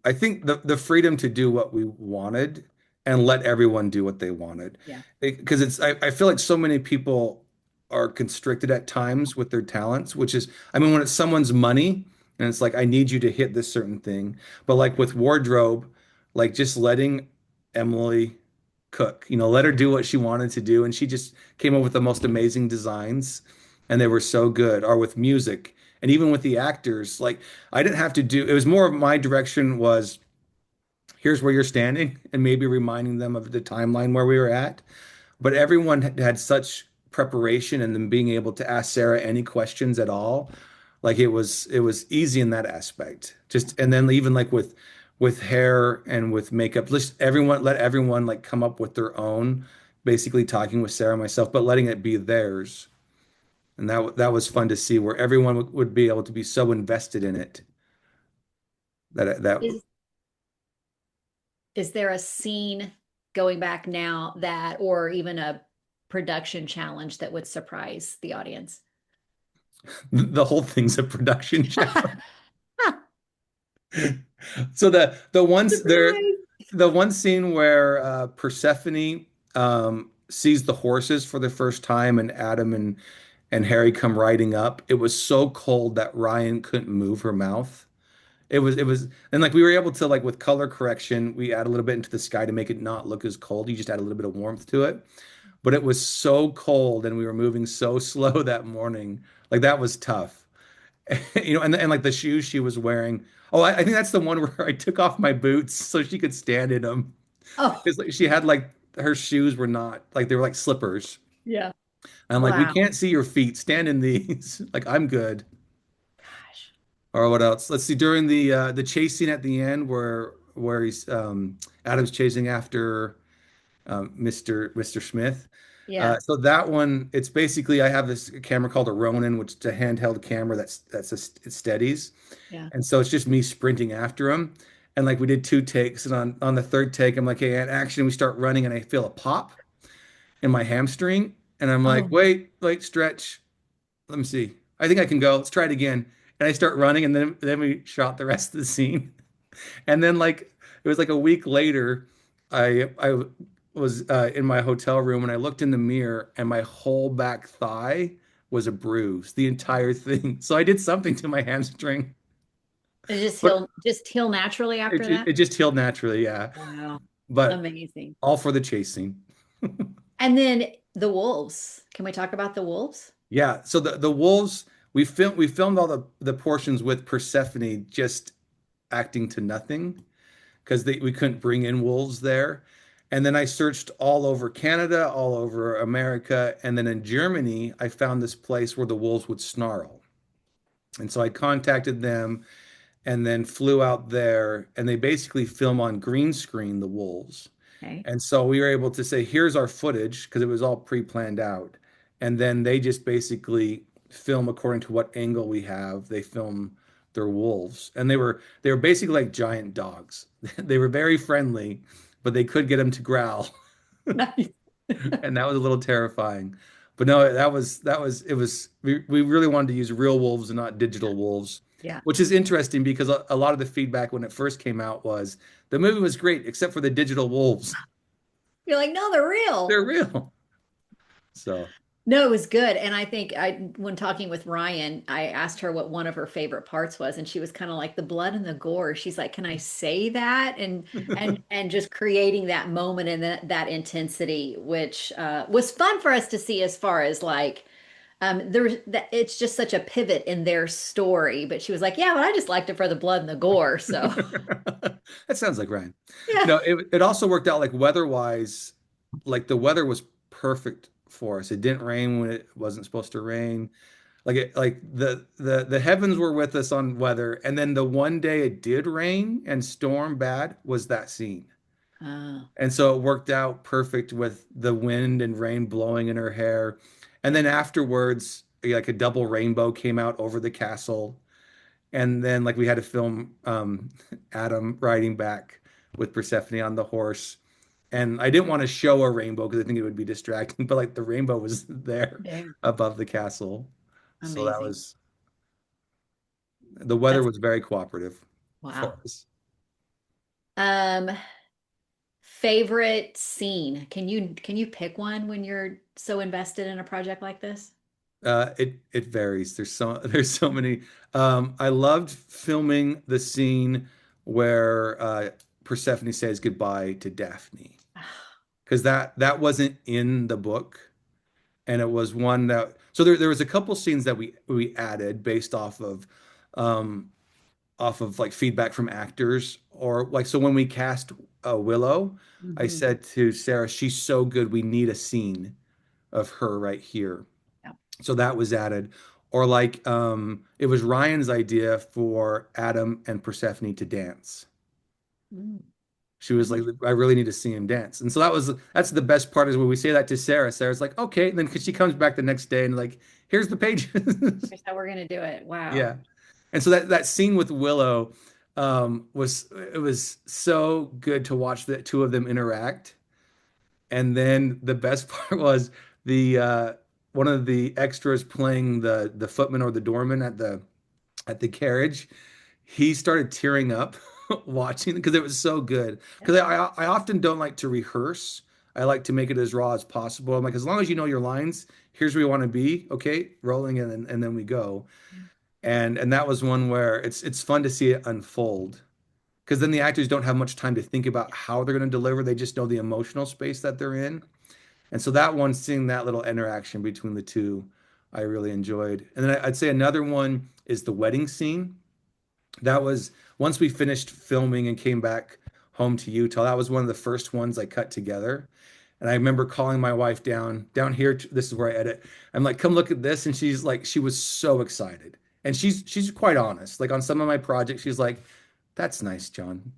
I think the freedom to do what we wanted and let everyone do what they wanted. Yeah. Because I feel like so many people are constricted at times with their talents, which is, I mean, when it's someone's money and it's like, I need you to hit this certain thing. But like with wardrobe, like just letting Emily cook. Let her do what she wanted to do, and she just came up with the most amazing designs, and they were so good. Or with music, and even with the actors, like I didn't have to do. It was more of my direction was here's where you're standing, and maybe reminding them of the timeline where we were at. But everyone had such preparation, and then being able to ask Sarah any questions at all, like it was easy in that aspect. Just and then even like with hair and with makeup, let everyone like come up with their own, basically talking with Sarah and myself, but letting it be theirs. And that was fun to see where everyone would be able to be so invested in it that Is is there a scene going back now that, or even a production challenge that would surprise the audience? the whole thing's a production. So the one scene where Persephone sees the horses for the first time, and Adam and Harry come riding up. It was so cold that Ryan couldn't move her mouth. It was and like we were able to, like, with color correction, we add a little bit into the sky to make it not look as cold. You just add a little bit of warmth to it. But it was so cold, and we were moving so slow that morning. Like that was tough. And like the shoes she was wearing. Oh, I think that's the one where I took off my boots so she could stand in them. Oh, Because like, she had like her shoes were not like they were like slippers. yeah. I'm like, we Wow. can't see your feet. Stand in these. Like I'm good. Gosh. Or what else? Let's see. During the chase scene at the end, where he's Adam's chasing after Mr. Smith. Yeah. So that one, it's basically I have this camera called a Ronin, which is a handheld camera it steadies. Yeah. And so it's just me sprinting after him. And like we did two takes, and on the third take, I'm like, hey, and action, we start running, and I feel a pop in my hamstring. And I'm like, Oh, wait, stretch. Let me see. I think I can go. Let's try it again. And I start running, and then we shot the rest of the scene. And then like it was like a week later, I was in my hotel room, and I looked in the mirror, and my whole back thigh was a bruise, the entire thing. So I did something to my hamstring, it but just heal naturally it after it, that. it just healed naturally, yeah. Wow. But Amazing. all for the chasing. And then the wolves. Can we talk about the wolves? Yeah. So the wolves, we filmed all the portions with Persephone just acting to nothing because we couldn't bring in wolves there. And then I searched all over Canada, all over America, and then in Germany, I found this place where the wolves would snarl. And so I contacted them and then flew out there, and they basically film on green screen the wolves. Okay. And so we were able to say, here's our footage because it was all pre-planned out. And then they just basically film according to what angle we have. They film their wolves. And they were basically like giant dogs. They were very friendly, but they could get them to growl. Nice. And that was a little terrifying. But no, that was it was we really wanted to use real wolves and not digital wolves, Yeah. which is interesting because a lot of the feedback when it first came out was the movie was great except for the digital wolves. You're like, no, they're real. They're real. So, No, it was good. And I think when talking with Ryan, I asked her what one of her favorite parts was, and she was kind of like the blood and the gore. She's like, "Can I say that?" And just creating that moment and that intensity, which was fun for us to see as far as like there's that it's just such a pivot in their story. But she was like, "Yeah, but I just liked it for the blood and the gore." So that sounds like Ryan. yeah. No, it also worked out like weather-wise, like the weather was perfect for us. It didn't rain when it wasn't supposed to rain. Like the heavens were with us on weather, and then the one day it did rain and storm bad was that scene. Oh, And so it worked out perfect with the wind and rain blowing in her hair. And then afterwards, like a double rainbow came out over the castle. And then like we had to film Adam riding back with Persephone on the horse. And I didn't want to show a rainbow because I think it would be distracting, but like the rainbow was there there. above the castle. So that Amazing. was the weather That's was very cooperative wow. for us. Um, Favorite scene. Can you pick one when you're so invested in a project like this? It varies. There's so many. I loved filming the scene where Persephone says goodbye to Daphne. because that wasn't in the book, and it was one that so there was a couple scenes that we added based um off of like feedback from actors or like so when we cast Willow, I Mhm. said to Sarah, she's so good, we need a scene of her right here. Yeah. So that was added. Or like it was Ryan's idea for Adam and Persephone to dance. Mm. She was like, Oh, I really need to see him dance. And so that's the best part is when we say that to Sarah. Sarah's like, okay. And then because she comes back the next day and like, here's the pages. here's how we're gonna do it. Wow. Yeah. And so that scene with Willow was it was so good to watch the two of them interact. And then the best part was the one of the extras playing the footman or the doorman at the carriage. He started tearing up watching because it was so good. Yeah. Because I often don't like to rehearse. I like to make it as raw as possible. I'm like, as long as you know your lines, here's where you want to be. Okay, rolling and then we go. And that was one where it's fun to see it unfold. Because then the actors don't have much time to think about how they're going to deliver. They just know the emotional space that they're in. And so that one, seeing that little interaction between the two, I really enjoyed. And then I'd say another one is the wedding scene. That was once we finished filming and came back home to Utah. That was one of the first ones I cut together. And I remember calling my wife down here. This is where I edit. I'm like, come look at this. And she's like, she was so excited. And she's quite honest. Like on some of my projects, she's like, that's nice, John.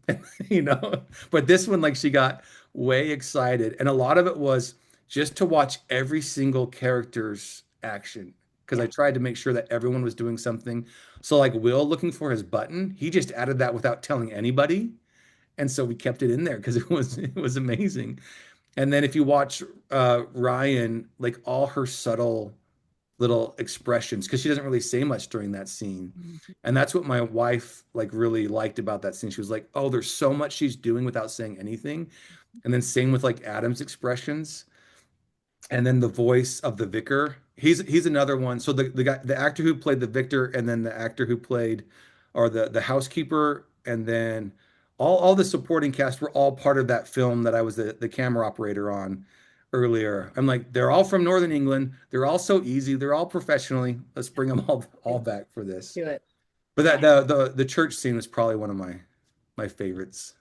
You know, but this one, like she got way excited. And a lot of it was just to watch every single character's action. Because I Yeah. tried to make sure that everyone was doing something. So like Will looking for his button, he just added that without telling anybody. And so we kept it in there because it was amazing. And then if you watch Ryann, like all her subtle little expressions, because she doesn't really say much during that scene. Mhm. And that's what my wife like really liked about that scene. She was like, "Oh, there's so much she's doing without saying anything." And then same with like Adam's expressions and then the voice of the vicar. He's another one. So the guy, the actor who played the victor, and then the actor who played, or the housekeeper, and then all the supporting cast were all part of that film that I was the camera operator on earlier. I'm like, they're all from Northern England. They're all so easy. They're all professionally. Let's bring them all back for this. Do it. But that Yeah. the church scene was probably one of my favorites.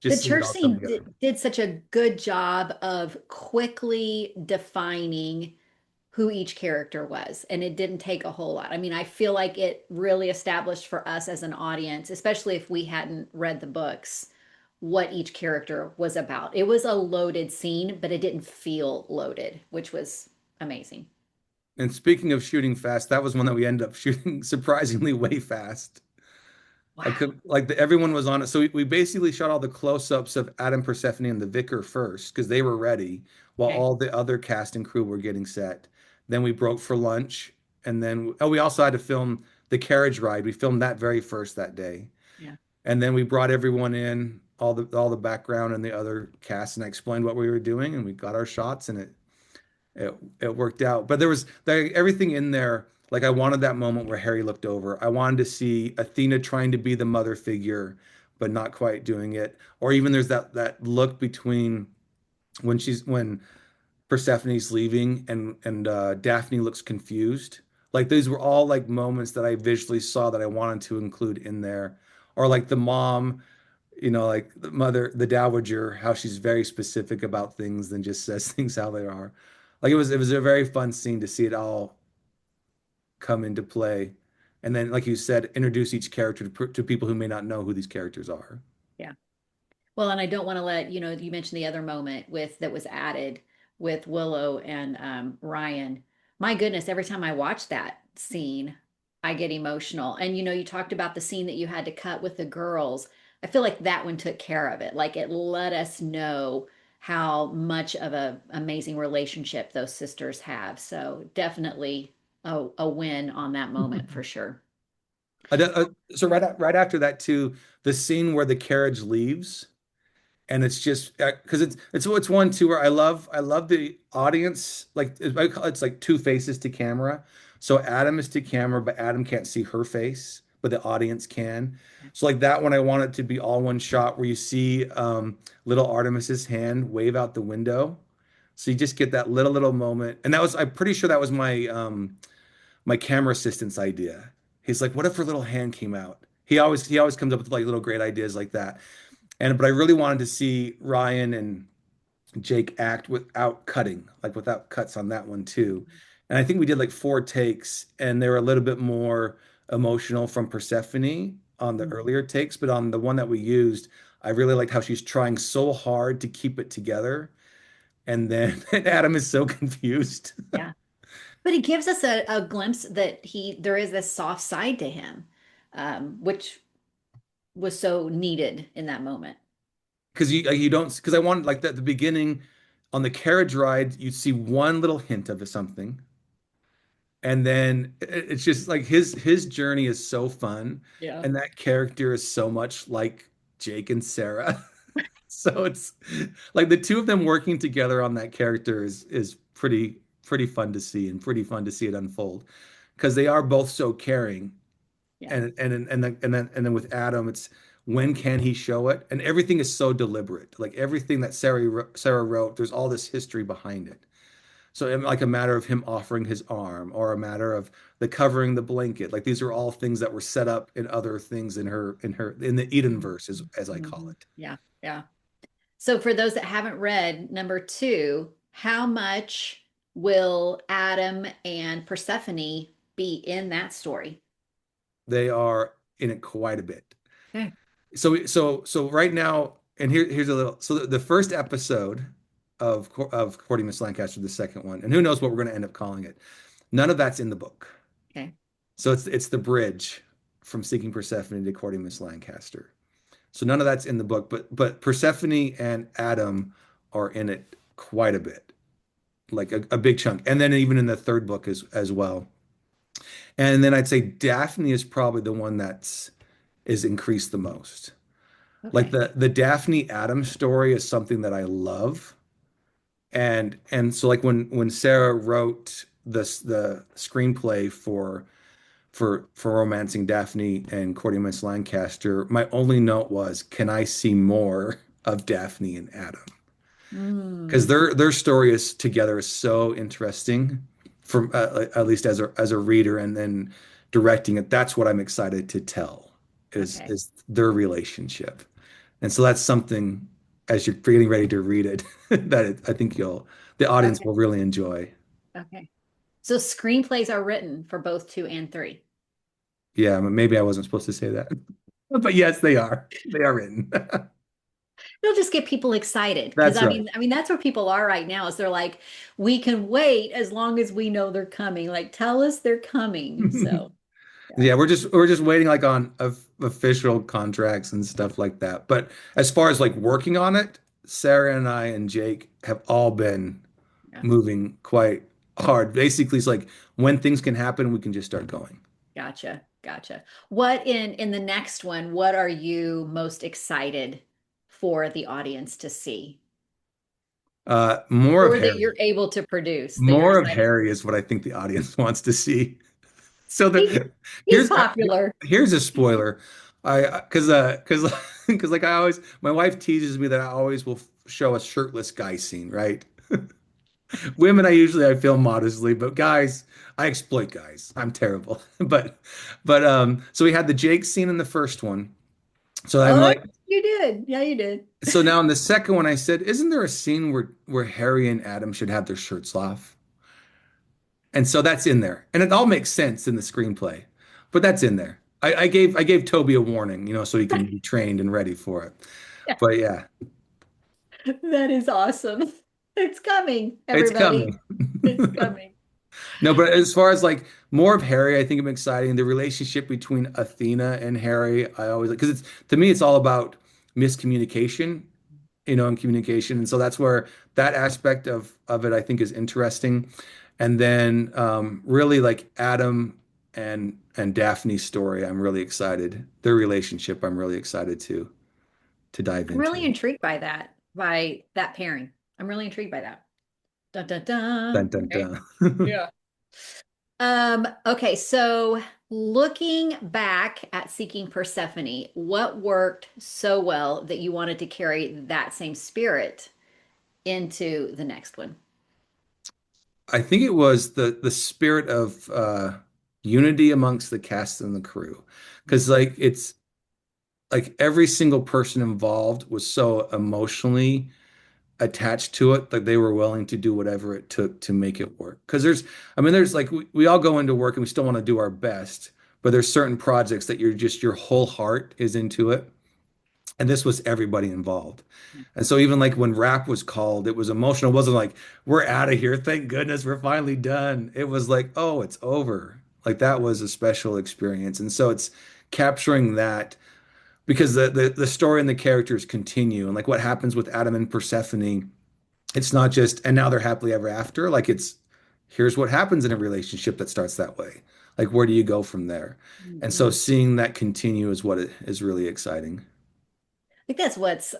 The Just seeing it church all come scene together. did such a good job of quickly defining who each character was, and it didn't take a whole lot. I mean, I feel like it really established for us as an audience, especially if we hadn't read the books, what each character was about. It was a loaded scene, but it didn't feel loaded, which was amazing. And speaking of shooting fast, that was one that we ended up shooting surprisingly way fast. I Wow. could like everyone was on it. So we basically shot all the close-ups of Adam, Persephone, and the vicar first because they were ready while Okay. all the other cast and crew were getting set. Then we broke for lunch, and then oh, we also had to film the carriage ride. We filmed that very first that day, Yeah. and then we brought everyone in, all the background and the other cast, and I explained what we were doing, and we got our shots, and it worked out. But there was everything in there. Like I wanted that moment where Harry looked over. I wanted to see Athena trying to be the mother figure, but not quite doing it. Or even there's that look between when Persephone's leaving and Daphne looks confused. Like these were all like moments that I visually saw that I wanted to include in there. Or like the mom, like the mother, the dowager, how she's very specific about things and just says things how they are. Like it was a very fun scene to see it all come into play. And then, like you said, introduce each character to people who may not know who these characters are. Yeah. Well, and I don't want to let, you mentioned the other moment with that was added with Willow and Ryann. My goodness, every time I watch that scene, I get emotional. And you talked about the scene that you had to cut with the girls. I feel like that one took care of it. Like it let us know how much of a amazing relationship those sisters have. So definitely a win on that moment for sure. So right after that too, the scene where the carriage leaves, and it's just because it's one too where I love the audience like it's like two faces to camera. So Adam is to camera, but Adam can't see her face, but the audience can. So like that one, I want it to be all one shot where you see little Artemis's hand wave out the window. So you just get that little moment. And that was, I'm pretty sure that was my camera assistant's idea. He's like, what if her little hand came out? He always comes up with like little great ideas like that. And but I really wanted to see Ryan and Jake act without cutting, like without cuts on that one too. And I think we did like 4 takes, and they were a little bit more emotional from Persephone on the Mm. earlier takes, but on the one that we used, I really liked how she's trying so hard to keep it together. And then Adam is so confused. Yeah. But it gives us a glimpse that there is this soft side to him, which was so needed in that moment. Because you don't, because I wanted like that at the beginning on the carriage ride, you see one little hint of something. And then it's just like his journey is so fun, Yeah. and that character is so much like Jake and Sarah. So it's like the two of them working together on that character is pretty fun to see and pretty fun to see it unfold because they are both so caring. Yeah. And then with Adam, it's when can he show it? And everything is so deliberate. Like everything that Sarah wrote, there's all this history behind it. So like a matter of him offering his arm or a matter of the covering the blanket. Like these are all things that were set up in other things in the Eden verse as I call Mhm. it. Yeah. Yeah. So for those that haven't read number two, how much will Adam and Persephone be in that story? They are in it quite a bit. Okay. So right now, and here's a little. So the first episode of Courting Miss Lancaster, the second one, and who knows what we're going to end up calling it. None of that's in the book. Okay. So it's the bridge from Seeking Persephone to Courting Miss Lancaster. So none of that's in the book, but Persephone and Adam are in it quite a bit, like a big chunk. And then even in the third book as well. And then I'd say Daphne is probably the one that's is increased the most. Like Okay. the Daphne Adams story is something that I love. And so like when Sarah wrote the screenplay for romancing Daphne and courting Miss Lancaster, my only note was, can I see more of Daphne and Adam? Because Mm, their story is together is so interesting from at least as a reader and then directing it. That's what I'm excited to tell okay. is their relationship. And so that's something as you're getting ready to read it that I think the audience Okay. will really enjoy. Okay. So screenplays are written for both two and three. Yeah, maybe I wasn't supposed to say that. But yes, they are. They are written. It'll just get people excited because That's right. I mean that's where people are right now is they're like, we can wait as long as we know they're coming. Like, tell us they're coming. So yeah. Yeah, we're just waiting like on official contracts and stuff like that. But as far as like working on it, Sarah and I and Jake have all been Yeah. moving quite hard. Basically, it's like when things can happen, we can just start going. Gotcha. Gotcha. What in the next one, what are you most excited for the audience to see? More of Or that you're Harry. able to produce that you're More of excited. Harry is what I think the audience wants to see. So He's the he's here's popular. here's a spoiler. I because like I always my wife teases me that I always will show a shirtless guy scene, right? Women I feel modestly, but guys, I exploit guys. I'm terrible. But so we had the Jake scene in the first one. So I'm Oh, like you did. Yeah, you did. so now in the second one I said, isn't there a scene where Harry and Adam should have their shirts off? And so that's in there. And it all makes sense in the screenplay. But that's in there. I gave Toby a warning, so he can be trained and ready for it. Yeah, But yeah, that is awesome. It's coming, it's everybody. coming. It's coming. No, but as far as like more of Harry, I think I'm exciting. The relationship between Athena and Harry, I always like because it's to me it's all about miscommunication, and communication. And so that's where that aspect of it I think is interesting. And then really like Adam and Daphne's story, I'm really excited. Their relationship, I'm really excited to dive I'm really into. intrigued by that pairing. I'm really intrigued by that. Dun dun Dun dun. dun Okay. dun. Yeah. Okay, so Looking back at Seeking Persephone, what worked so well that you wanted to carry that same spirit into the next one? I think it was the spirit of unity amongst the cast and the crew. Because like it's like every single person involved was so emotionally attached to it that they were willing to do whatever it took to make it work. Because I mean, there's like we all go into work and we still want to do our best, but there's certain projects that you're just your whole heart is into it. And this was everybody involved. And so even like when rap was called, it was emotional. It wasn't like, we're out of here. Thank goodness we're finally done. It was like, oh, it's over. Like that was a special experience. And so it's capturing that because the story and the characters continue. And like what happens with Adam and Persephone, it's not just, and now they're happily ever after. Like it's, here's what happens in a relationship that starts that way. Like where do you go from there? And so Mhm. seeing that continue is what it is really exciting. Think that's what's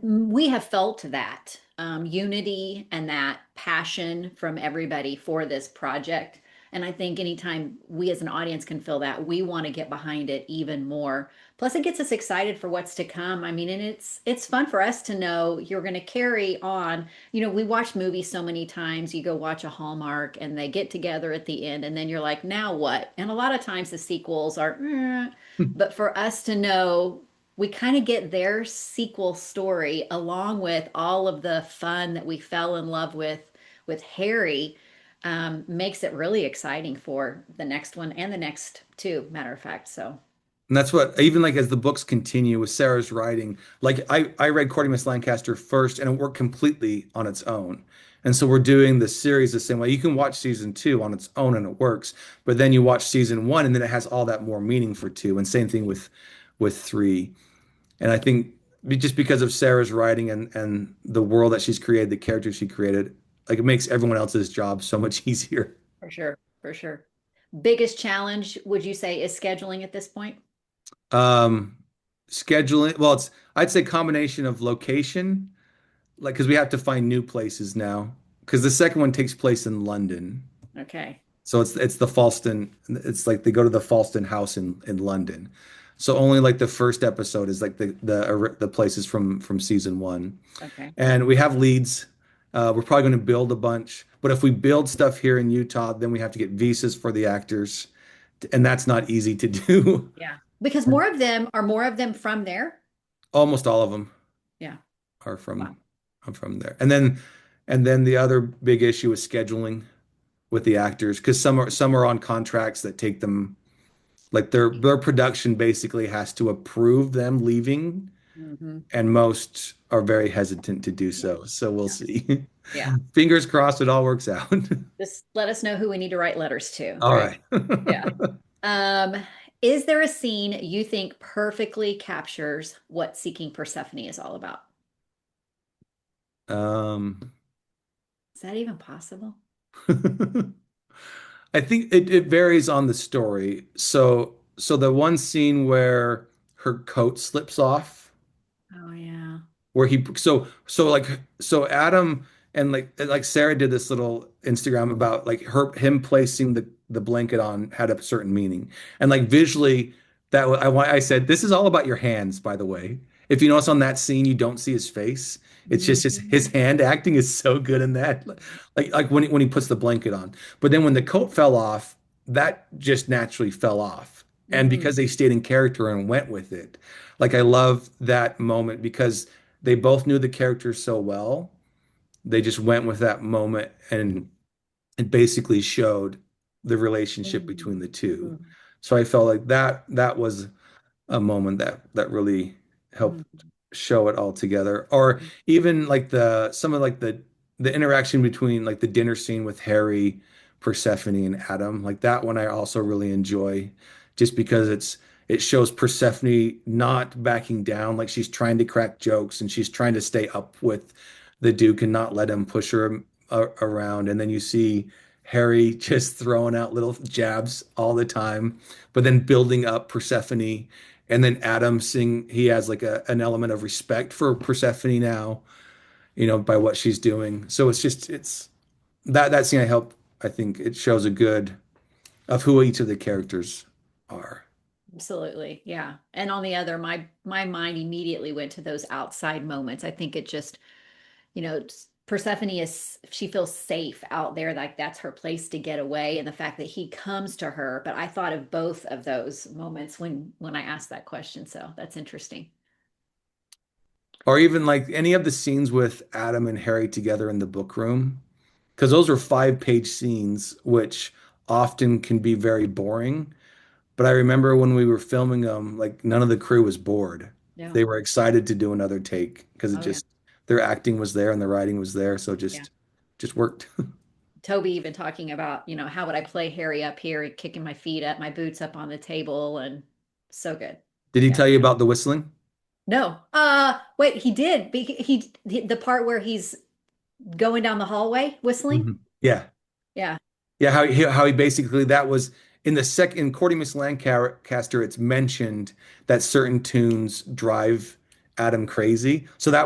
we have felt that unity and that passion from everybody for this project. And I think anytime we as an audience can feel that, we want to get behind it even more. Plus, it gets us excited for what's to come. I mean, and it's fun for us to know you're going to carry on. You know, we watch movies so many times. You go watch a Hallmark, and they get together at the end, and then you're like, now what? And a lot of times the sequels are, but for us to know we kind of get their sequel story along with all of the fun that we fell in love with Harry, makes it really exciting for the next one and the next two, matter of fact. So And that's what, even like as the books continue with Sarah's writing, like I read Courting Miss Lancaster first and it worked completely on its own. And so we're doing the series the same way. You can watch season two on its own and it works, but then you watch season one and then it has all that more meaning for two. And same thing with three. And I think just because of Sarah's writing and the world that she's created, the characters she created, like it makes everyone else's job so much easier. for sure, for sure. Biggest challenge, would you say, is scheduling at this point? Um, Scheduling, well, it's I'd say combination of location, like because we have to find new places now. Because the second one takes place in London, Okay. so it's the Falston. It's like they go to the Falston house in London. So only like the first episode is like the places from season one, Okay. and we have leads. We're probably going to build a bunch, but if we build stuff here in Utah, then we have to get visas for the actors, and that's not easy to do. Yeah. Because more of them are more of them from there. Almost all of them Yeah. are Wow. from there. And then the other big issue is scheduling with the actors because some are on contracts that take them like their production basically has to approve them leaving, Hmm. and most are very hesitant to do Yeah. so. So we'll Yeah. see. Yeah. Fingers crossed it all works out. Just let us know who we need to write letters to, All right? right. Yeah. Um, is there a scene you think perfectly captures what Seeking Persephone is all about? Um, Is that even possible? I think it varies on the story. So the one scene where her coat slips off Oh yeah. where he so Adam and like Sarah did this little Instagram about like him placing the blanket on had a certain meaning and like visually I said this is all about your hands, by the way. If you notice on that scene you don't see his face, it's just his Mhm. hand acting is so good in that, like when he puts the blanket on, but then when the coat fell off, that just naturally fell off, and Mm. because they stayed in character and went with it, like I love that moment because they both knew the characters so well. They just went with that moment and it basically showed the relationship between Mm. the two. Mm. So I felt like that was a moment that really helped Mm. show it all together. Or even like the some of like the interaction between like the dinner scene with Harry, Persephone, and Adam. Like that one I also really enjoy just because it shows Persephone not backing down, like she's trying to crack jokes and she's trying to stay up with the Duke and not let him push her around. And then you see Harry just throwing out little jabs all the time, but then building up Persephone. And then Adam seeing he has like an element of respect for Persephone now, by what she's doing. So it's just it's that scene I think it shows a good of who each of the characters are. Absolutely. Yeah. And on the other, my mind immediately went to those outside moments. I think it just, Persephone is she feels safe out there, like that's her place to get away, and the fact that he comes to her. But I thought of both of those moments when I asked that question. So that's interesting. Or even like any of the scenes with Adam and Harry together in the book room, because those are 5-page scenes, which often can be very boring. But I remember when we were filming them, like none of the crew was bored. Yeah. They were excited to do another take because it Oh yeah. just their acting was there and the writing was there, so Yeah. just worked. Toby even talking about, how would I play Harry up here, kicking my feet up, my boots up on the table, and so good. Did he Yeah. tell you about the whistling? No. Wait, he did. The part where he's going down the hallway whistling. Mhm. Yeah. Yeah. Yeah, how he basically that was in the second in Courting Miss Lancaster, it's mentioned that certain tunes drive Adam crazy. So Yeah.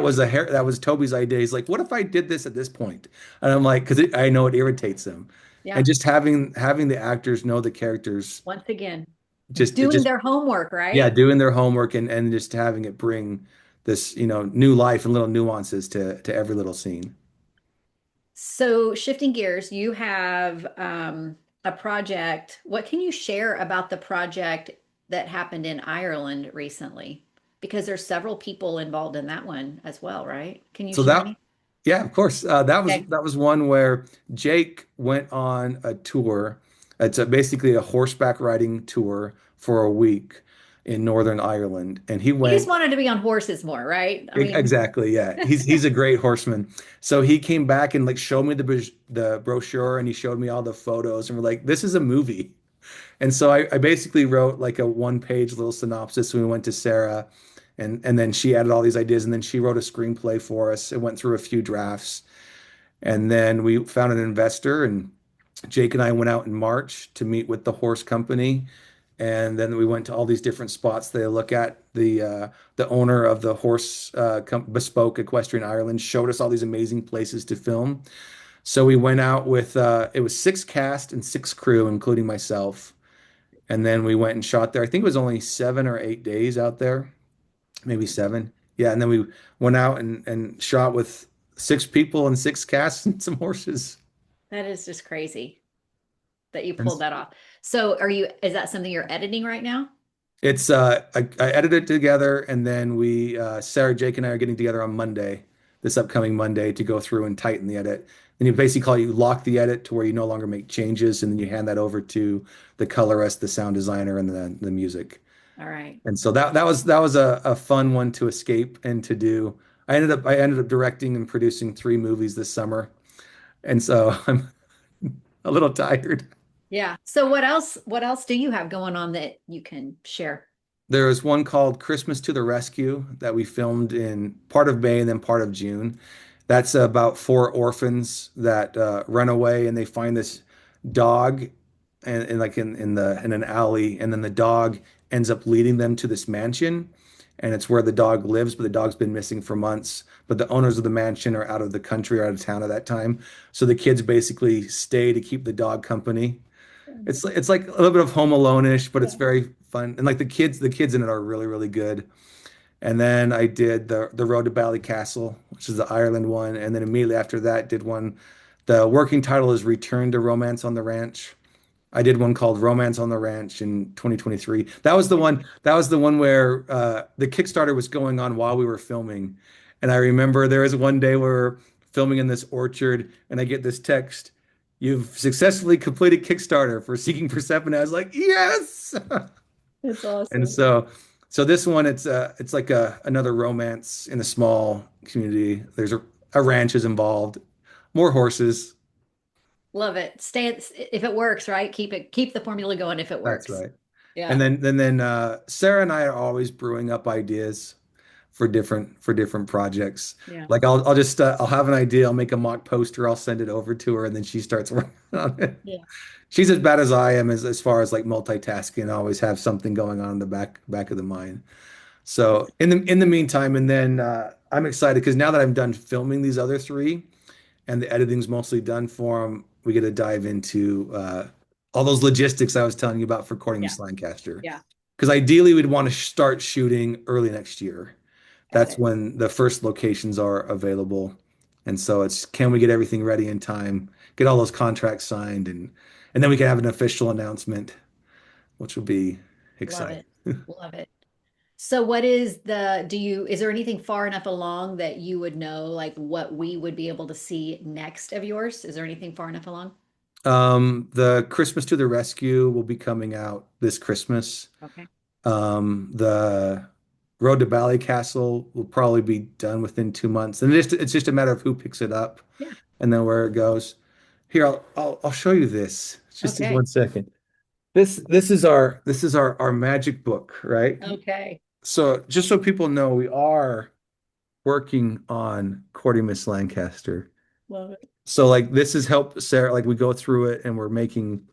that was Toby's idea. He's like, what if I did this at this point? And I'm like, because I know it irritates him. And Yeah. just having the actors know the characters, Once again, just it doing just their homework, yeah, right? doing their homework and just having it bring this, new life and little nuances to every little scene. So, shifting gears, you have a project. What can you share about the project that happened in Ireland recently? Because there's several people involved in that one as well, right? Can you So share that, any? yeah, of course, Okay. that was one where Jake went on a tour. It's basically a horseback riding tour for a week in Northern Ireland, and he He just went wanted to be on horses more, right? I mean, exactly, yeah. He's a great horseman. So he came back and like showed me the brochure, and he showed me all the photos, and we're like, this is a movie. And so I basically wrote like a 1-page little synopsis. We went to Sarah, and then she added all these ideas, and then she wrote a screenplay for us. It went through a few drafts, and then we found an investor, and Jake and I went out in March to meet with the horse company. And then we went to all these different spots. They look at the owner of the horse bespoke Equestrian Ireland showed us all these amazing places to film. So we went out with it was 6 cast and 6 crew, including myself. And then we went and shot there. I think it was only 7 or 8 days out there, maybe 7. Yeah, and then we went out and shot with 6 people and 6 casts and some horses. that is just crazy that you And pulled that off. So, is that something you're editing right now? it's I edited it together, and then we Sarah, Jake, and I are getting together on Monday, this upcoming Monday, to go through and tighten the edit. And you lock the edit to where you no longer make changes, and then you hand that over to the colorist, the sound designer, and the music. All right. And so that was a fun one to escape and to do. I ended up directing and producing 3 movies this summer, and so I'm a little tired. Yeah. So what else do you have going on that you can share? There was one called Christmas to the Rescue that we filmed in part of May and then part of June. That's about 4 orphans that run away and they find this dog and like in an alley, and then the dog ends up leading them to this mansion, and it's where the dog lives, but the dog's been missing for months. But the owners of the mansion are out of the country or out of town at that time. So the kids basically stay to keep the dog company. It's like a little bit of Home Alone-ish, but it's Yeah. very fun. And like the kids in it are really, really good. And then I did the Road to Ballycastle, which is the Ireland one. And then immediately after that, did one. The working title is Return to Romance on the Ranch. I did one called Romance on the Ranch in 2023. That was the one. That was the one where the Kickstarter was going on while we were filming. And I remember there was one day where we're filming in this orchard, and I get this text: "You've successfully completed Kickstarter for Seeking Persephone." I was like, "Yes!" It's And awesome. so this one, it's like another romance in a small community. There's a ranch is involved, more horses. Love it. If it works, right? Keep the formula going if it That's works. right. And Yeah. then Sarah and I are always brewing up ideas for different projects. Yeah. Like I'll have an idea, I'll make a mock poster, I'll send it over to her, and then she starts working on it. Yeah. She's as bad as I am as far as like multitasking. I always have something going on in the back of the mind. So in the meantime, and then I'm excited because now that I'm done filming these other 3 and the editing's mostly done for them, we get to dive into all those logistics I was telling you about for courting Yeah. Miss Lancaster. Yeah. Because ideally, we'd want to start shooting early next year. Got That's it. when the first locations are available. And so it's can we get everything ready in time, get all those contracts signed, and then we can have an official announcement, which will be Love exciting. it. Love it. So what is is there anything far enough along that you would know like what we would be able to see next of yours? Is there anything far enough along? The Christmas to the Rescue will be coming out this Christmas. Okay. The Road to Bally Castle will probably be done within 2 months, and it's just a matter of who picks it up Yeah. and then where it goes. Here, I'll show you this. Just in Okay. 1 second. This is our magic book, right? Okay. So just so people know, we are working on courting Miss Lancaster. Love it. So like this has helped Sarah, like we go through it and we're making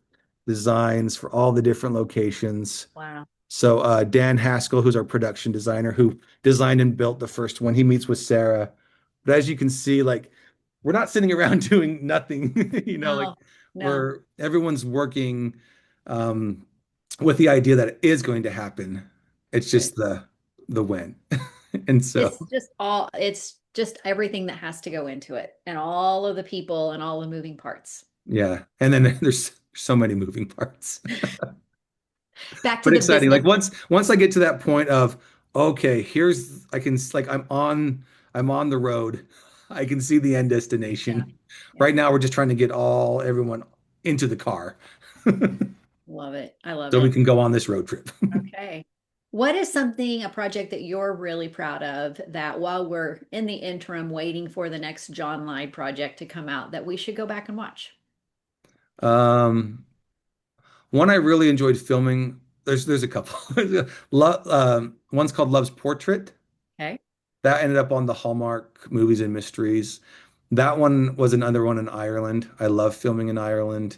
designs for all the different locations. Wow. So Dan Haskell, who's our production designer, who designed and built the first one, he meets with Sarah. But as you can see, like we're not sitting around doing nothing, like No, no. everyone's working um, with the idea that it is going to happen. It's Right. just the when. And so It's just everything that has to go into it and all of the people and all the moving parts. yeah. And then there's so many moving parts. Back to But the exciting. Like business. once I get to that point of okay, here's I can like I'm on the road. I can see the end Yeah. destination. Yeah. Right now we're just trying to get everyone into the car Love it. I love so we it. can go on this road trip. Okay. What is a project that you're really proud of that while we're in the interim waiting for the next John Lyde project to come out that we should go back and watch? Um, One I really enjoyed filming. There's a couple. One's called Love's Portrait. Okay. That ended up on the Hallmark Movies and Mysteries. That one was another one in Ireland. I love filming in Ireland,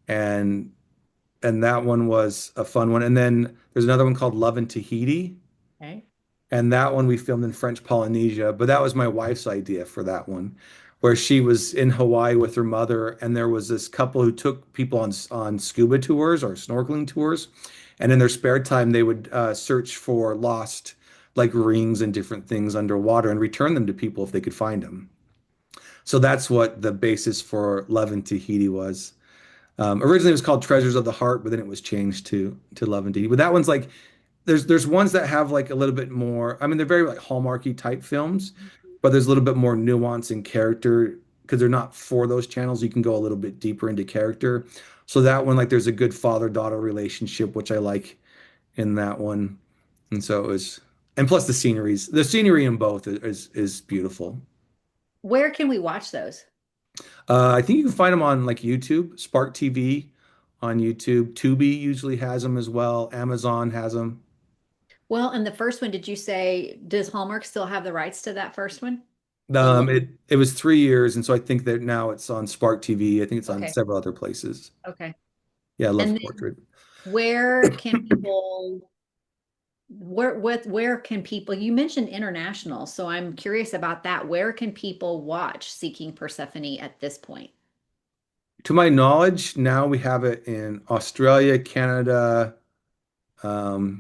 and that one was a fun one. And then there's another one called Love in Tahiti, Okay. and that one we filmed in French Polynesia. But that was my wife's idea for that one, where she was in Hawaii with her mother, and there was this couple who took people on scuba tours or snorkeling tours, and in their spare time they would search for lost like rings and different things underwater and return them to people if they could find them. So that's what the basis for Love in Tahiti was. Originally, it was called Treasures of the Heart, but then it was changed to Love and Tahiti. But that one's like there's ones that have like a little bit more. I mean, they're very like Hallmarky type films, but there's a little bit more nuance in character because they're not for those channels. You can go a little bit deeper into character. So that one, like, there's a good father-daughter relationship, which I like in that one. And so it was, and plus the scenery in both is beautiful. Where can we watch those? I think you can find them on like YouTube, Spark TV on YouTube. Tubi usually has them as well. Amazon has them. Well, and the first one, did you say, does Hallmark still have the rights to that first one? The Um, look. it it was 3 years, and so I think that now it's on Spark TV. I think it's on Okay. several other places. Okay. Yeah, I And love then Portrait. where can people where can people you mentioned international, so I'm curious about that. Where can people watch Seeking Persephone at this point? To my knowledge, now we have it in Australia, Canada,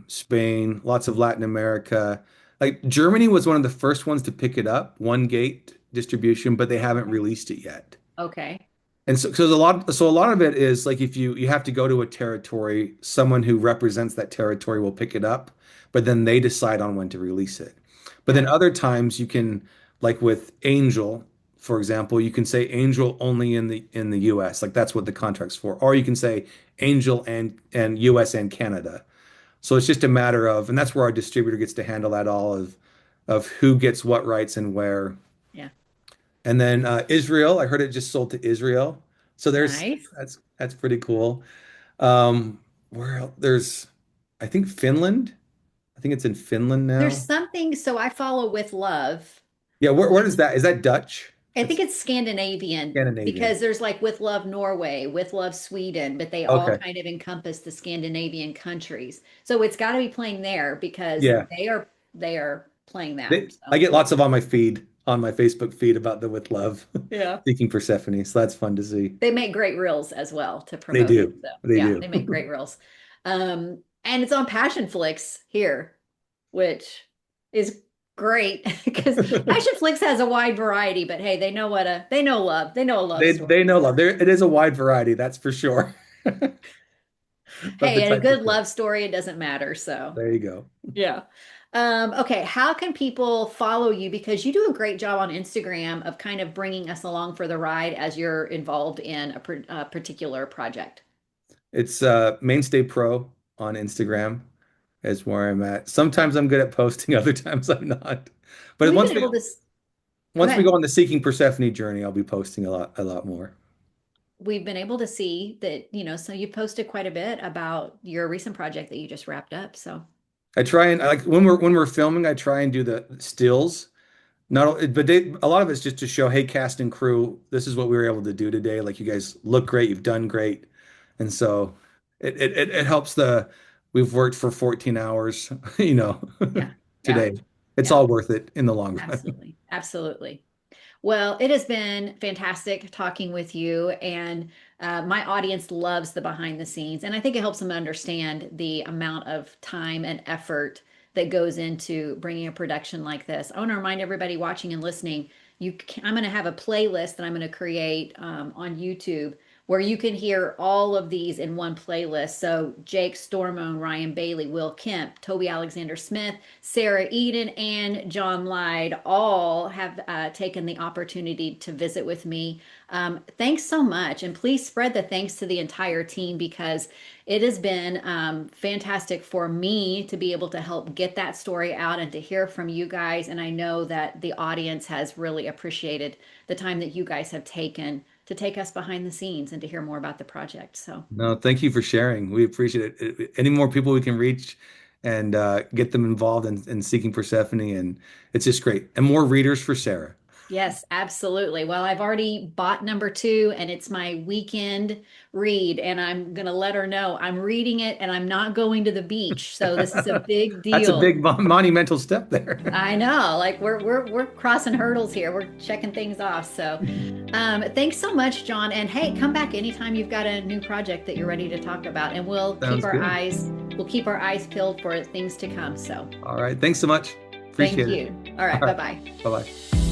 Spain, lots of Latin America. Like Germany was one of the first ones to pick it up, one gate distribution, but they haven't released it yet. Okay. And so a lot of it is like if you have to go to a territory, someone who represents that territory will pick it up, but then they decide on when to release it. But Got then it. other times you can, like with Angel, for example, you can say Angel only in the US, like that's what the contract's for. Or you can say Angel and US and Canada. So it's just a matter of, and that's where our distributor gets to handle that all of who gets what rights and where. Yeah. And then Israel, I heard it just sold to Israel. So Nice. that's pretty cool. Where there's I think Finland. I think it's in Finland There's now. something, so I follow With Love. Yeah, where is that? Is that Dutch? I think It's it's Scandinavian Scandinavian. because there's like With Love Norway, With Love Sweden, but they all Okay. kind of encompass the Scandinavian countries. So it's got to be playing there because Yeah. they are playing that. I So get lots of on my feed. on my Facebook feed about the With Love Yeah. Seeking Persephone. So that's fun to see. They make great reels as well to They promote it. do. So They yeah, do. they make great reels. And it's on Passion Flicks here, which is great because Passion Flicks has a wide variety, but hey, they know love. They know a love story. They know love. There it is a wide variety, that's for sure. Of the Hey, and a types of good things. love story, it doesn't matter. So There you go. yeah. Okay, how can people follow you? Because you do a great job on Instagram of kind of bringing us along for the ride as you're involved in a particular project. It's Mainstay Pro on Instagram is where I'm at. Sometimes I'm good at posting, other times I'm not. But We've been able to, go once we go ahead. on the Seeking Persephone journey, I'll be posting a lot more. We've been able to see that, so you posted quite a bit about your recent project that you just wrapped up. So I try and like when we're filming, I try and do the stills. Not, but a lot of it's just to show, hey, cast and crew, this is what we were able to do today. Like you guys look great, you've done great, and so it helps we've worked for 14 hours, yeah, yeah, today. It's yeah, all worth it in the long run. absolutely. Absolutely. Well, it has been fantastic talking with you, and my audience loves the behind the scenes, and I think it helps them understand the amount of time and effort that goes into bringing a production like this. I want to remind everybody watching and listening, I'm going to have a playlist that I'm going to create on YouTube where you can hear all of these in one playlist. So Jake Stormoen, Ryan Bailey, Will Kemp, Toby-Alexander Smith, Sarah Eden, and John Lyde all have taken the opportunity to visit with me. Thanks so much. And please spread the thanks to the entire team because it has been fantastic for me to be able to help get that story out and to hear from you guys. And I know that the audience has really appreciated the time that you guys have taken to take us behind the scenes and to hear more about the project. So, No, thank you for sharing. We appreciate it. Any more people we can reach and get them involved in Seeking Persephone, and it's just great. And more readers for Sarah. yes, absolutely. Well, I've already bought number two, and it's my weekend read, and I'm going to let her know I'm reading it and I'm not going to the beach. So, this is a big That's a deal. big monumental step there. I know, like we're crossing hurdles here. We're checking things off. So, thanks so much, John. And hey, come back anytime you've got a new project that you're ready to talk about, and Sounds good. we'll keep our eyes peeled for things to come. So, All right. Thanks so much. thank Appreciate it. you. All All right, bye right. bye. Bye-bye.